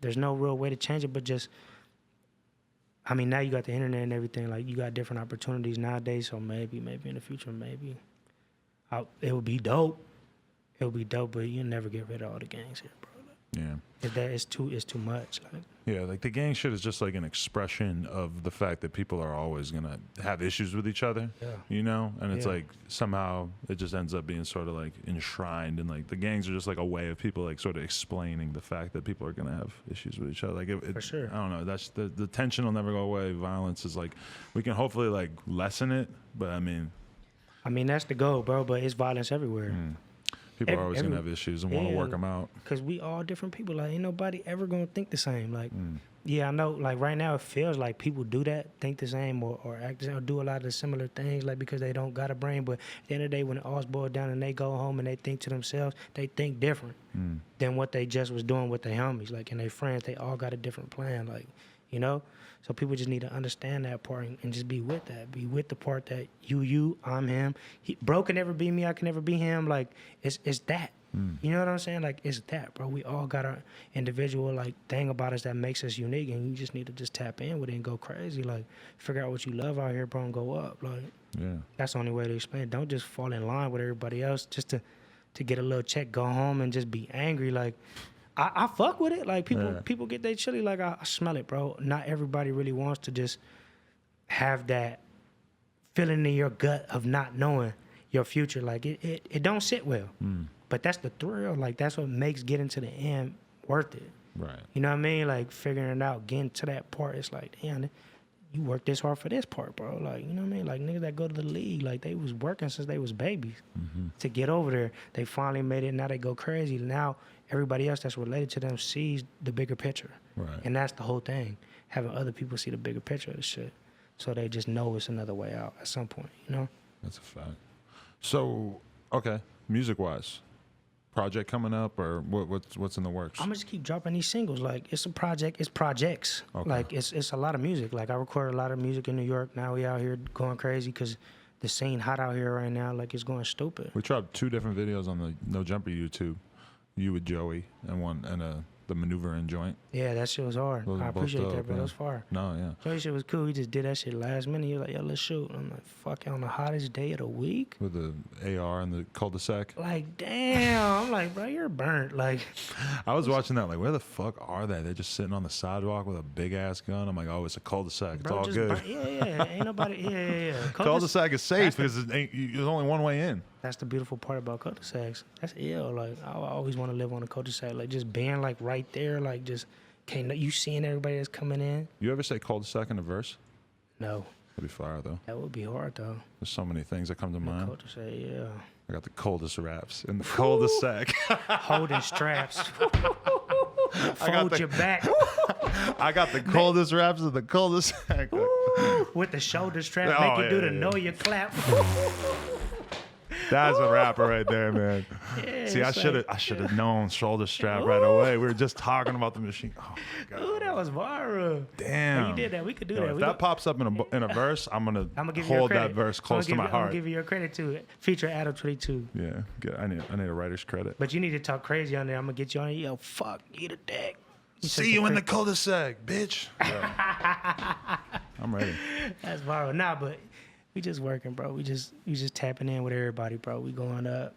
there's no real way to change it but just... I mean, now you got the internet and everything. Like, you got different opportunities nowadays. So maybe in the future, maybe it would be dope. It would be dope, but you never get rid of all the gangs here, bro. Like, it's too much. Like, yeah, like the gang shit is just like an expression of the fact that people are always gonna have issues with each other. You know, and it's like somehow it just ends up being sort of like enshrined, and like the gangs are just like a way of people like sort of explaining the fact that people are gonna have issues with each other. Like, for sure. I don't know. That's the tension will never go away. Violence is like, we can hopefully like lessen it, but I mean that's the goal, bro. But it's violence everywhere. People are always going to have issues and want to work them out. Because we all different people. Like, ain't nobody ever going to think the same. Like, yeah, I know, like, right now it feels like people do that, think the same or act the same, or do a lot of the similar things, like, because they don't got a brain. But at the end of the day, when it all's boiled down and they go home and they think to themselves, they think different than what they just was doing with their homies. Like, and their friends, they all got a different plan, like, you know? So people just need to understand that part and just be with that. Be with the part that you, I'm him. Bro can never be me, I can never be him. Like, it's that. You know what I'm saying? Like, it's that, bro. We all got our individual, like, thing about us that makes us unique, and you just need to just tap in with it and go crazy. Like, figure out what you love out here, bro, and go up. Like, that's the only way to explain it. Don't just fall in line with everybody else just to get a little check, go home, and just be angry. Like, I fuck with it. Like, people get they chili. Like, I smell it, bro. Not everybody really wants to just have that feeling in your gut of not knowing your future. Like, it don't sit well. But that's the thrill. Like, that's what makes getting to the end worth it. Right. You know what I mean? Like, figuring it out, getting to that part. It's like, damn, you worked this hard for this part, bro. Like, you know what I mean? Like, niggas that go to the league, like, they was working since they was babies to get over there. They finally made it. Now they go crazy. Now everybody else that's related to them sees the bigger picture. Right. And that's the whole thing. Having other people see the bigger picture of the shit. So they just know it's another way out at some point, you know? That's a fact. So, okay, music-wise, project coming up, or what's in the works? I'm gonna just keep dropping these singles. Like, it's a project, it's projects. Okay. Like, it's a lot of music. Like, I record a lot of music in New York. Now we out here going crazy because the scene hot out here right now. Like, it's going stupid. We dropped 2 different videos on the No Jumper YouTube. You with Joey and the maneuvering joint. Yeah, that shit was hard. Those I appreciate dope, that, bro. man. That was far. No, yeah. Joey shit was cool. He just did that shit last minute. He was like, yo, let's shoot. I'm like, fuck, on the hottest day of the week? With the AR and the cul-de-sac. Like, damn. I'm like, bro, you're burnt. Like, I was watching that, like, where the fuck are they? They're just sitting on the sidewalk with a big-ass gun. I'm like, oh, it's a cul-de-sac. It's all good. Yeah. Ain't nobody, yeah. Cul-de-sac is safe because there's only one way in. That's the beautiful part about cul-de-sacs. That's ill. Like, I always want to live on a cul-de-sac. Like, just being, like, right there, like, just can't you seeing everybody that's coming in. You ever say cul-de-sac in a verse? No. That'd be fire, though. That would be hard, though. There's so many things that come to mind. Cul-de-sac, yeah. I got the coldest raps in the cul-de-sac. Holding straps. Fold your back. I got the coldest raps in the cul-de-sac. With the shoulder strap, make you do the know you clap. That's a rapper right there, man. Yeah, see, I should have known shoulder strap right away. We were just talking about the machine. Oh my god. Ooh, that was viral. Damn. Like, you did that. We could do Yo, that. If that pops up in a verse, I'm gonna give hold you that verse close to my heart. I'm gonna give you your credit too. Feature Adam 22. Yeah, good. I need a writer's credit. But you need to talk crazy on there. I'm gonna get you on it. Yo, fuck, eat a dick. See you in the cul-de-sac, bitch. Yeah. I'm ready. That's viral. Nah, but we just working, bro. We just tapping in with everybody, bro. We going up,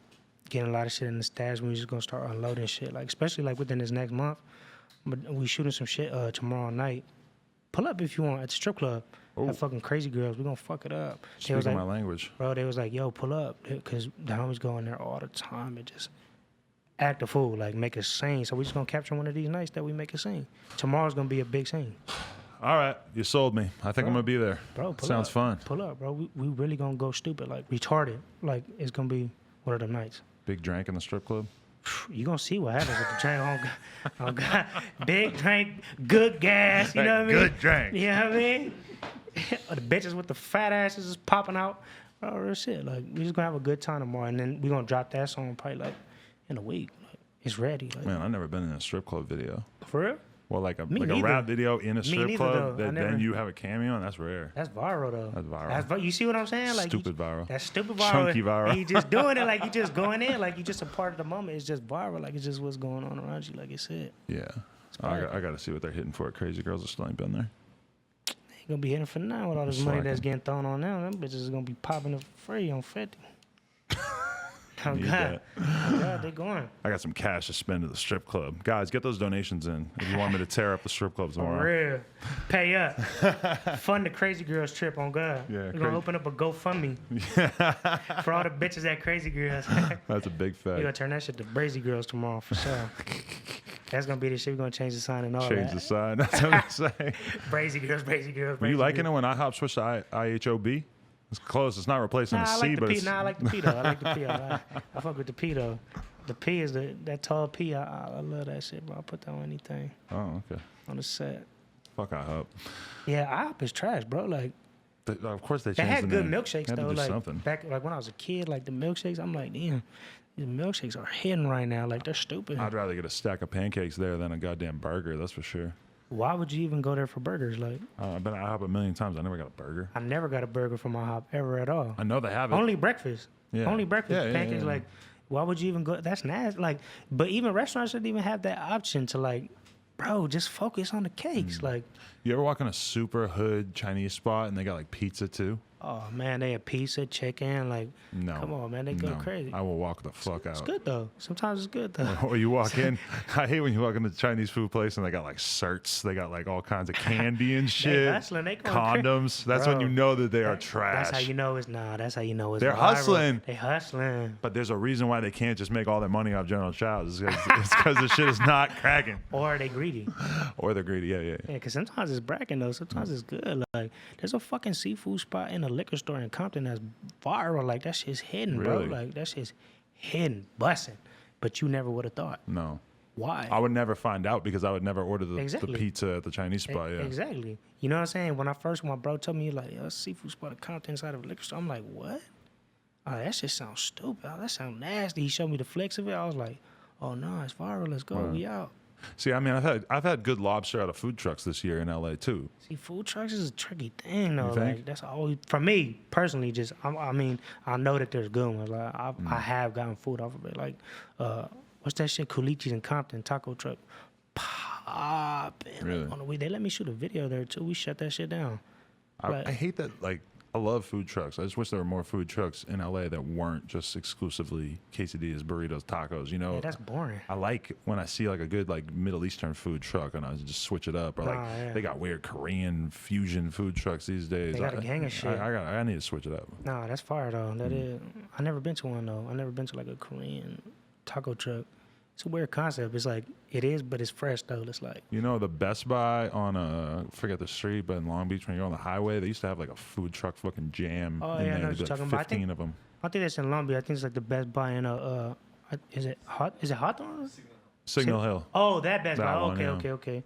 getting a lot of shit in the stash. We just gonna start unloading shit, like especially like within this next month. But we shooting some shit tomorrow night. Pull up if you want at the strip club. That fucking crazy girls. We gonna fuck it up. Speaking my language, bro. They was like, yo, pull up, because the homies go in there all the time and just act a fool, like make a scene. So we just gonna capture one of these nights that we make a scene. Tomorrow's gonna be a big scene. All right, you sold me. I think I'm gonna be there. Bro, sounds fun. Pull up, bro. We really gonna go stupid, like retarded. Like, it's gonna be one of them nights. Big drink in the strip club. You gonna see what happens with the drink. Oh God. Big drink, good gas. You know what I mean? Good drink. You know what I mean? The bitches with the fat asses is popping out. Bro, real shit. Like, we just gonna have a good time tomorrow, and then we gonna drop that song probably like in a week. Like, it's ready. Like, man, I've never been in a strip club video. For real? Well, like a rap video in a strip club that then you have a cameo, and that's rare. That's viral, though. That's viral. You see what I'm saying? Like, stupid viral. That's stupid viral. Chunky viral. And you just doing it like you just going in, like you just a part of the moment. It's just viral. Like, it's just what's going on around you. Like, it's it. Yeah. I got to see what they're hitting for. Crazy Girls that still ain't been there. They ain't going to be hitting for now with all this money that's getting thrown on them. Them bitches is going to be popping it free on 50. Oh God. Oh God, they going. I got some cash to spend at the strip club. Guys, get those donations in if you want me to tear up the strip club tomorrow. For real. Pay up. Fund the Crazy Girls trip on God. Yeah, we're going to open up a GoFundMe for all the bitches at Crazy Girls. That's a big fact. We're going to turn that shit to Brazy Girls tomorrow for sure. That's going to be the shit. We're going to change the sign and all that. Change the sign. That's what I'm saying. Brazy Girls, Brazy Girls, Were you liking it when IHOP switched to IHOB? It's close. It's not replacing the C, but it's... I like the P, though. I like the P. I fuck with the P, though. The P is that tall P. I love that shit, bro. I'll put that on anything Oh, okay. on the set. Fuck IHOP. Yeah, IHOP is trash, bro. Like Of course they they changed had the good name. milkshakes They had to though. do Like something. back like when I was a kid, like the milkshakes, I'm like, damn, these milkshakes are hidden right now. Like they're stupid. I'd rather get a stack of pancakes there than a goddamn burger. That's for sure. Why would you even go there for burgers? Like I've been at IHOP a million times. I never got a burger. I never got a burger from IHOP ever at all. I know they have it. Only breakfast. Yeah. Only breakfast. Yeah, yeah, Pancakes. yeah. Like, why would you even go? That's nasty. Like, but even restaurants shouldn't even have that option to like, bro, just focus on the cakes. Like, You ever walk in a super hood Chinese spot and they got like pizza too? oh man, they have pizza, chicken. Like, No. come on, man, they go No. crazy. I will walk the fuck It's out. good though. Sometimes it's good though. Or you walk in. I hate when you walk into the Chinese food place and they got like certs. They got like all kinds of candy and shit. hustling, they going crazy. Condoms. That's when Bro, you know that they are trash. That's how you know it's That's how you know it's They're viral. hustling. They hustling. But there's a reason why they can't just make all their money off General Chow's. It's because the shit is not cracking. Or they greedy. Or they're greedy. Yeah. Yeah, because sometimes it's bragging though. Sometimes it's good. Like, there's a fucking seafood spot in a liquor store in Compton that's viral. Like, that shit's hidden, Really? bro. Like, that shit's hidden, busting. But you never would have thought. No. Why? I would never find out because I would never order the Exactly. pizza at the Chinese spot. Yeah. Exactly. You know what I'm saying? When my bro told me, like, yo, seafood spot in Compton inside of a liquor store, I'm like, what? Oh, that shit sounds stupid. Oh, that sounds nasty. He showed me the flicks of it. I was like, oh, no, it's viral. Let's go. We out. See, I mean, I've had good lobster out of food trucks this year in LA too. See, food trucks is a tricky thing, though. You think? Like, that's always for me personally. Just, I mean, I know that there's good ones. Like, I have gotten food off of it. Like, what's that shit? Culichi's in Compton taco truck, popping. Really? On the way, they let me shoot a video there too. We shut that shit down. Like- I hate that. Like, I love food trucks. I just wish there were more food trucks in LA that weren't just exclusively quesadillas, burritos, tacos. You know, Yeah, that's boring. I like when I see like a good like Middle Eastern food truck and I just switch it up. Or like yeah. they got weird Korean fusion food trucks these days. They got a gang of shit. I need to switch it up. Nah, that's fire though. That is. I never been to one though. I never been to like a Korean taco truck. It's a weird concept. It's like it is, but it's fresh though. It's like You know, the Best Buy on forget the street, but in Long Beach when you're on the highway, they used to have like a food truck fucking jam. Oh, in yeah, I there. know what There'd you're be, talking like about. I 15 think- of them. I think that's in Long Beach. I think it's like the Best Buy in is it hot? Is it hot? Signal Hill. Oh, that Best That Buy. one, Okay, yeah. okay.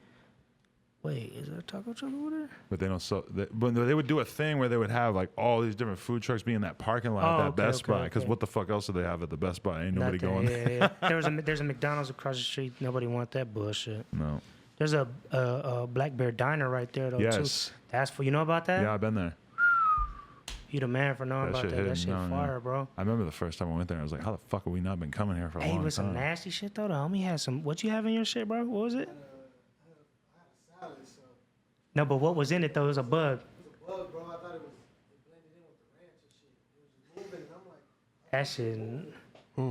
Wait, is there a taco truck over there? But they don't sell. But they would do a thing where they would have like all these different food trucks be in that parking lot at that okay, Best Buy. Because okay. what the fuck else do they have at the Best Buy? Ain't nobody Nothing. going there. Yeah. There's a McDonald's across the street. Nobody want that bullshit. No. There's a Black Bear Diner right there though Yes. too. That's for you know about that? Yeah, I've been there. You the man for knowing That about shit that. hidden. That shit No, no. fire, bro. I remember the first time I went there. I was like, how the fuck have we not been coming here for a Hey, long with some time? nasty shit though. The homie had some. What you have in your shit, bro? What was it? Salad, so No, but what was in it though? It was a bug. it was a bug, bro. I thought it blended in with the ranch and shit. It was just moving, and I'm like, That shit. I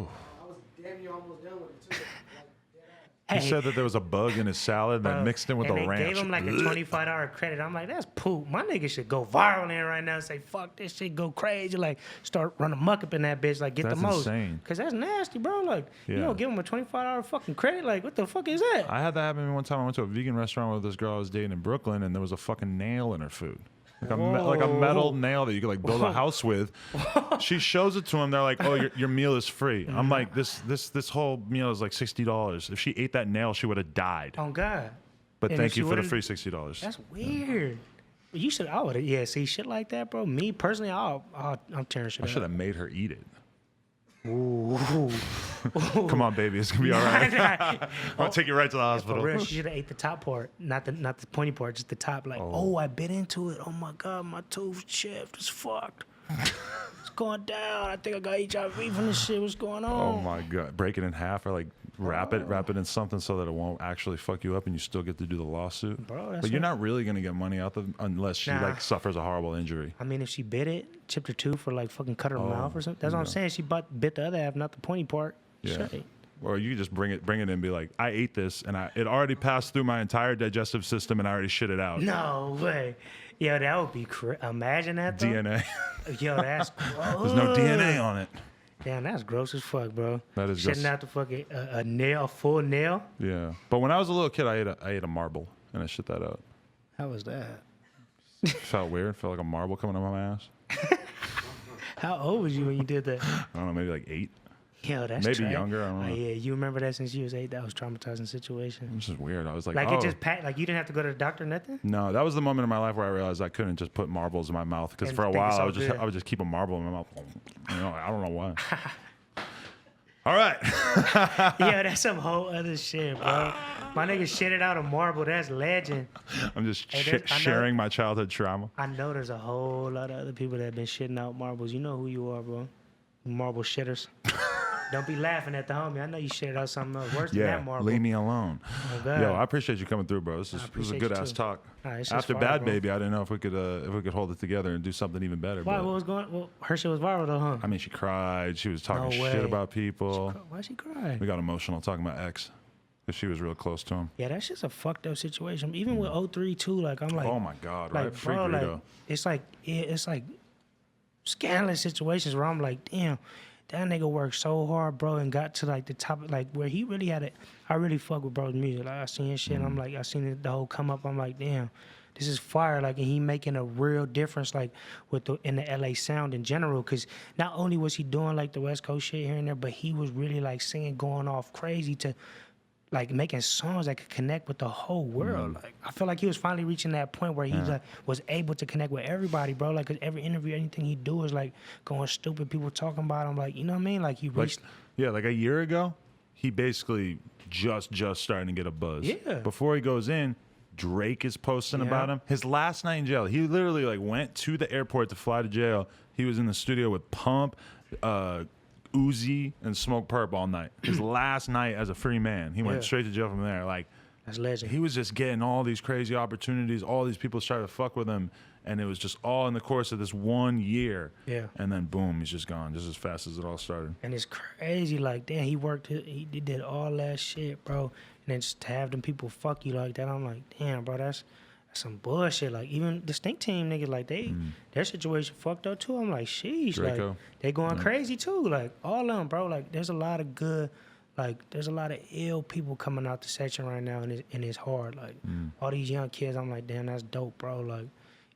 was damn near almost done with it too. Like, dead ass. He Hey, said that there was a bug in his salad that bro, mixed in with and the they ranch. gave him like a $25 credit. I'm like, that's poop. My nigga should go viral in right now and say, fuck this shit, go crazy. Like, start running muck up in that bitch. Like, get That's the most. insane. Because that's nasty, bro. Like, you Yeah. don't give him a $25 fucking credit. Like, what the fuck is that? I had that happen to me one time. I went to a vegan restaurant with this girl I was dating in Brooklyn, and there was a fucking nail in her food. Like a metal nail that you could like build a house with. She shows it to him. They're like, "Oh, your meal is free." I'm like, "This whole meal is like $60. If she ate that nail, she would have died." Oh, God. But And thank if you she for the wouldn't- free $60. That's weird. You should, I would, yeah, see, shit like that, bro. Me, personally, I'm tearing shit I should up. have made her eat it. Ooh. Come on, baby, it's gonna be all right. I'll take you right to the For hospital. real, she should have ate the top part, not the pointy part, just the top. Like, oh, I bit into it. Oh my God, my tooth chipped. It's fucked. It's going down. I think I got HIV from this shit. What's going Oh on? my god! Break it in half or like wrap it in something so that it won't actually fuck you up and you still get to do the lawsuit. Bro, that's but you're what- not really gonna get money out of unless she Nah. like suffers a horrible injury. I mean, if she bit it, chipped her tooth, or like fucking cut her mouth or something. That's what I'm yeah. saying. She bit the other half, not the pointy part. Yeah. Straight. Or you just bring it in and be like, I ate this and it already passed through my entire digestive system and I already shit it out. No way. Yo, that would be imagine that though. DNA. Yo, that's gross. There's no DNA on it. Damn, that's gross as fuck, bro. That is Shitting gross. out the fucking a nail, a full nail. Yeah. But when I was a little kid, I ate a marble and I shit that out. How was that? Felt weird. Felt like a marble coming out of my ass. How old was you when you did that? I don't know, maybe like 8. Yo, that's maybe younger. I don't know. Yeah, you remember that since you was 8? That was traumatizing situation. It's just weird. I was like, Like oh. it just like you didn't have to go to the doctor, nothing. No, that was the moment in my life where I realized I couldn't just put marbles in my mouth because And for a think it's while all good. I would just keep a marble in my mouth. You know, I don't know why. All right. Yeah, that's some whole other shit, bro. My nigga shitted out a marble. That's legend. I'm just Hey, I know- sharing my childhood trauma. I know there's a whole lot of other people that have been shitting out marbles. You know who you are, bro. Marble shitters. Don't be laughing at the homie. I know you shitted out something else worse than Yeah, that marble. leave me alone. Oh, God. Yo, I appreciate you coming through, bro. This is a appreciate good you, ass too. talk. Nah, it's just After fire, Bad bro. Baby, I didn't know if we could hold it together and do something even better. Why? But, What was going? Well, her shit was viral though, huh? I mean, she cried. She was talking No shit way. about people. Why she cry? We got emotional talking about X because she was real close to him. Yeah, that's just a fucked up situation. Even with 03 too, like I'm like, Oh my God, like right? Free bro, Greedo. like it's like scandalous situations where I'm like, damn, that nigga worked so hard, bro, and got to like the top, like where he really had it. I really fuck with bro's music. Like I seen his shit, and I'm like, I seen the whole come up. I'm like, damn, this is fire. Like, and he making a real difference, like with in the LA sound in general. Cause not only was he doing like the West Coast shit here and there, but he was really like singing, going off crazy to like making songs that could connect with the whole world. Like I feel like he was finally reaching that point where he like was able to connect with everybody, bro. Like 'cause every interview, anything he do is like going stupid. People talking about him, like you know what I mean? Like he reached. Like a year ago, he basically just starting to get a buzz. Yeah. Before he goes in, Drake is posting Yeah. about him. His last night in jail, he literally like went to the airport to fly to jail. He was in the studio with Pump, Uzi, and Smoke Purp all night. His last night as a free man. He went Yeah. straight to jail from there. Like That's legend. he was just getting all these crazy opportunities. All these people started to fuck with him, and it was just all in the course of this 1 year. Yeah. And then boom, he's just gone, just as fast as it all started. And it's crazy, like damn, he worked, he did all that shit, bro. And then just to have them people fuck you like that, I'm like, damn, bro, that's some bullshit. Like even the Stink Team niggas, like their situation fucked up too. I'm like, sheesh, Draco. like they going crazy too. Like all of them, bro. Like there's a lot of good, like there's a lot of ill people coming out the section right now, and it's hard. Like all these young kids, I'm like, damn, that's dope, bro. Like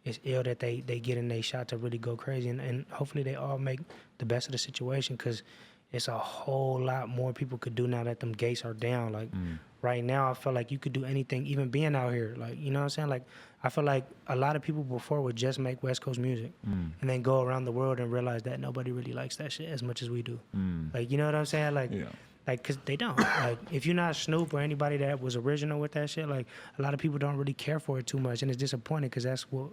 it's ill that they get in their shot to really go crazy, and hopefully they all make the best of the situation, because it's a whole lot more people could do now that them gates are down. Like right now, I feel like you could do anything, even being out here. Like, you know what I'm saying? Like, I feel like a lot of people before would just make West Coast music and then go around the world and realize that nobody really likes that shit as much as we do. Like, you know what I'm saying? Like, Yeah. like, cause they don't. Like, if you're not Snoop or anybody that was original with that shit, like, a lot of people don't really care for it too much, and it's disappointing because that's what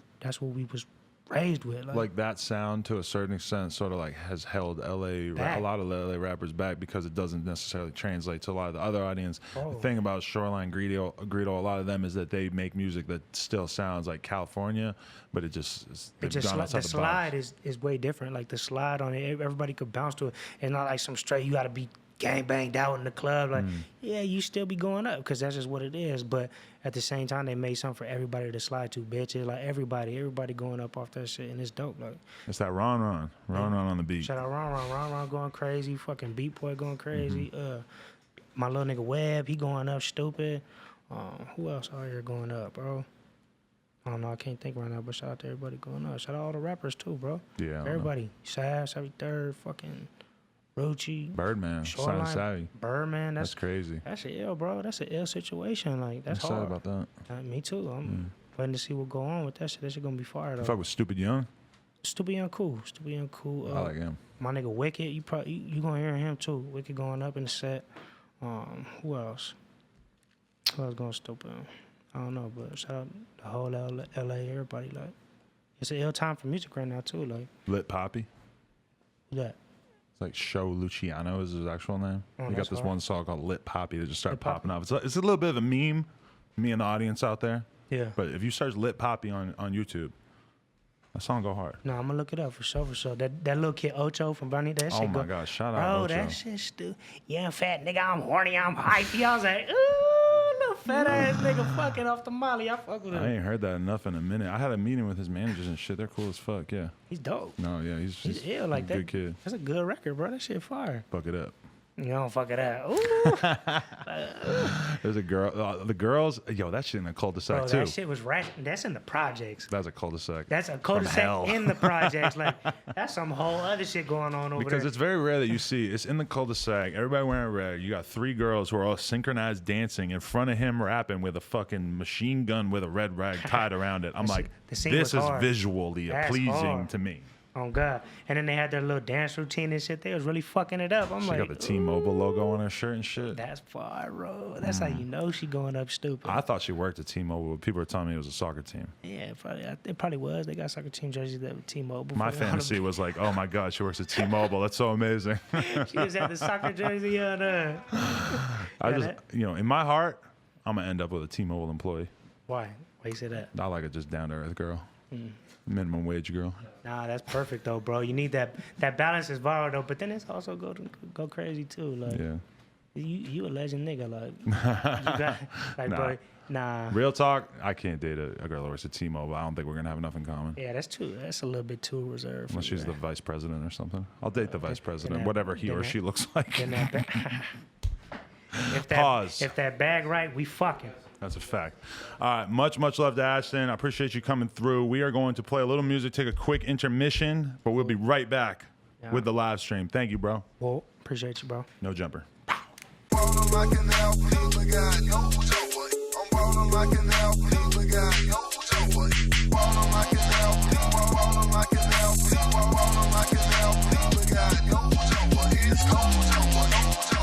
we was raised with. Like that sound to a certain extent sort of like has held a lot of LA rappers back because it doesn't necessarily translate to a lot of the other audience. Oh. The thing about Shoreline, Greedo, a lot of them is that they make music that still sounds like California, but it just is, It just gone the outside the slide box. is way different. Like the slide on it, everybody could bounce to it. It's not like some straight you got to be gang banged out in the club. Like yeah, you still be going up because that's just what it is. But at the same time, they made something for everybody to slide to. Bitch, it's like everybody going up off that shit, and it's dope. Like It's that Ron on the beat. shout out Ron going crazy. Fucking Beat Boy going crazy. My little nigga Webb, he going up stupid. Who else out here going up, bro? I don't know, I can't think right now, but shout out to everybody going up. Shout out all the rappers too, bro. Yeah, I don't know. Everybody. Sass, every third, fucking Rochi. Birdman, Sound Savvy. Birdman, That's crazy. that's an ill, bro. That's an ill situation. Like that's I'm sad hard. about that. Me too. I'm waiting to see what go on with that shit. That shit gonna be fire though. Fuck with Stupid Young. Stupid Young cool. Stupid Young cool. I like him. My nigga Wicked, you gonna hear him too. Wicked going up in the set. Who else? Who else going stupid? I don't know, but shout out the whole LA, everybody. Like, it's an ill time for music right now too. Like, Lit Poppy. who that? It's like Show Luciano is his actual name. Oh, He got that's this hard. one song called Lit Poppy that just started Lit Poppy. popping off. It's a little bit of a meme, me and the audience out there. Yeah. But if you search Lit Poppy on YouTube, that song go hard. No, I'm gonna look it up for sure. That little kid Ocho from Bernie, that shit Oh go. my gosh, shout out Bro, Ocho. that shit stupid. Yeah, fat nigga, I'm horny, I'm hypey. I was like, ooh, little fat ass nigga fucking off the molly. I fuck with him. I ain't heard that enough in a minute. I had a meeting with his managers and shit. They're cool as fuck, yeah. He's dope. No, yeah, he's He's ill like a that. good kid. That's a good record, bro. That shit fire. Fuck it up. You don't fuck it up. Ooh. There's a girl. The girls, yo, that shit in the cul-de-sac Bro, too. that shit was right. That's in the projects. That's a cul-de-sac. That's a hell. cul-de-sac in the projects. Like, that's some whole other shit going on over Because there. it's very rare that you see it's in the cul-de-sac. Everybody wearing red. You got 3 girls who are all synchronized dancing in front of him rapping with a fucking machine gun with a red rag tied around it. I'm like, the scene this was is hard. visually That's pleasing hard. to me. Oh God! And then they had their little dance routine and shit. They was really fucking it up. I'm She like, got the T-Mobile logo on her shirt and shit. that's far, bro. That's how you know she going up stupid. I thought she worked at T-Mobile, but people were telling me it was a soccer team. Yeah, it probably was. They got soccer team jerseys that were T-Mobile. My for them. fantasy was like, oh my God, she works at T-Mobile. That's so amazing. She just had the soccer jersey on. I just, in my heart, I'm gonna end up with a T-Mobile employee. Why? Why you say that? I like a just down to earth girl, minimum wage girl. Nah, that's perfect though, bro. You need that balance is vital though, but then it's also go crazy too. Like, Yeah. you a legend nigga. Like, you got like, Nah. bro. Nah. Real talk, I can't date a girl that works at T-Mobile. I don't think we're gonna have enough in common. Yeah, that's a little bit too reserved. Unless for you, she's the man. vice president or something. I'll date the vice president, that- whatever he then or that- she looks like. Then that Pause. If that bag right, we fucking. That's a fact. All right, much love to Ashton. I appreciate you coming through. We are going to play a little music, take a quick intermission, but we'll be right back with the live stream. Thank you, bro. Well, appreciate you, bro. No jumper. Ballin' like an LP, but got no joy. I'm ballin' like an LP, but got no joy. Ballin' like an LP, ballin' like an LP, ballin' like an LP, but got no joy. It's no joy, no joy.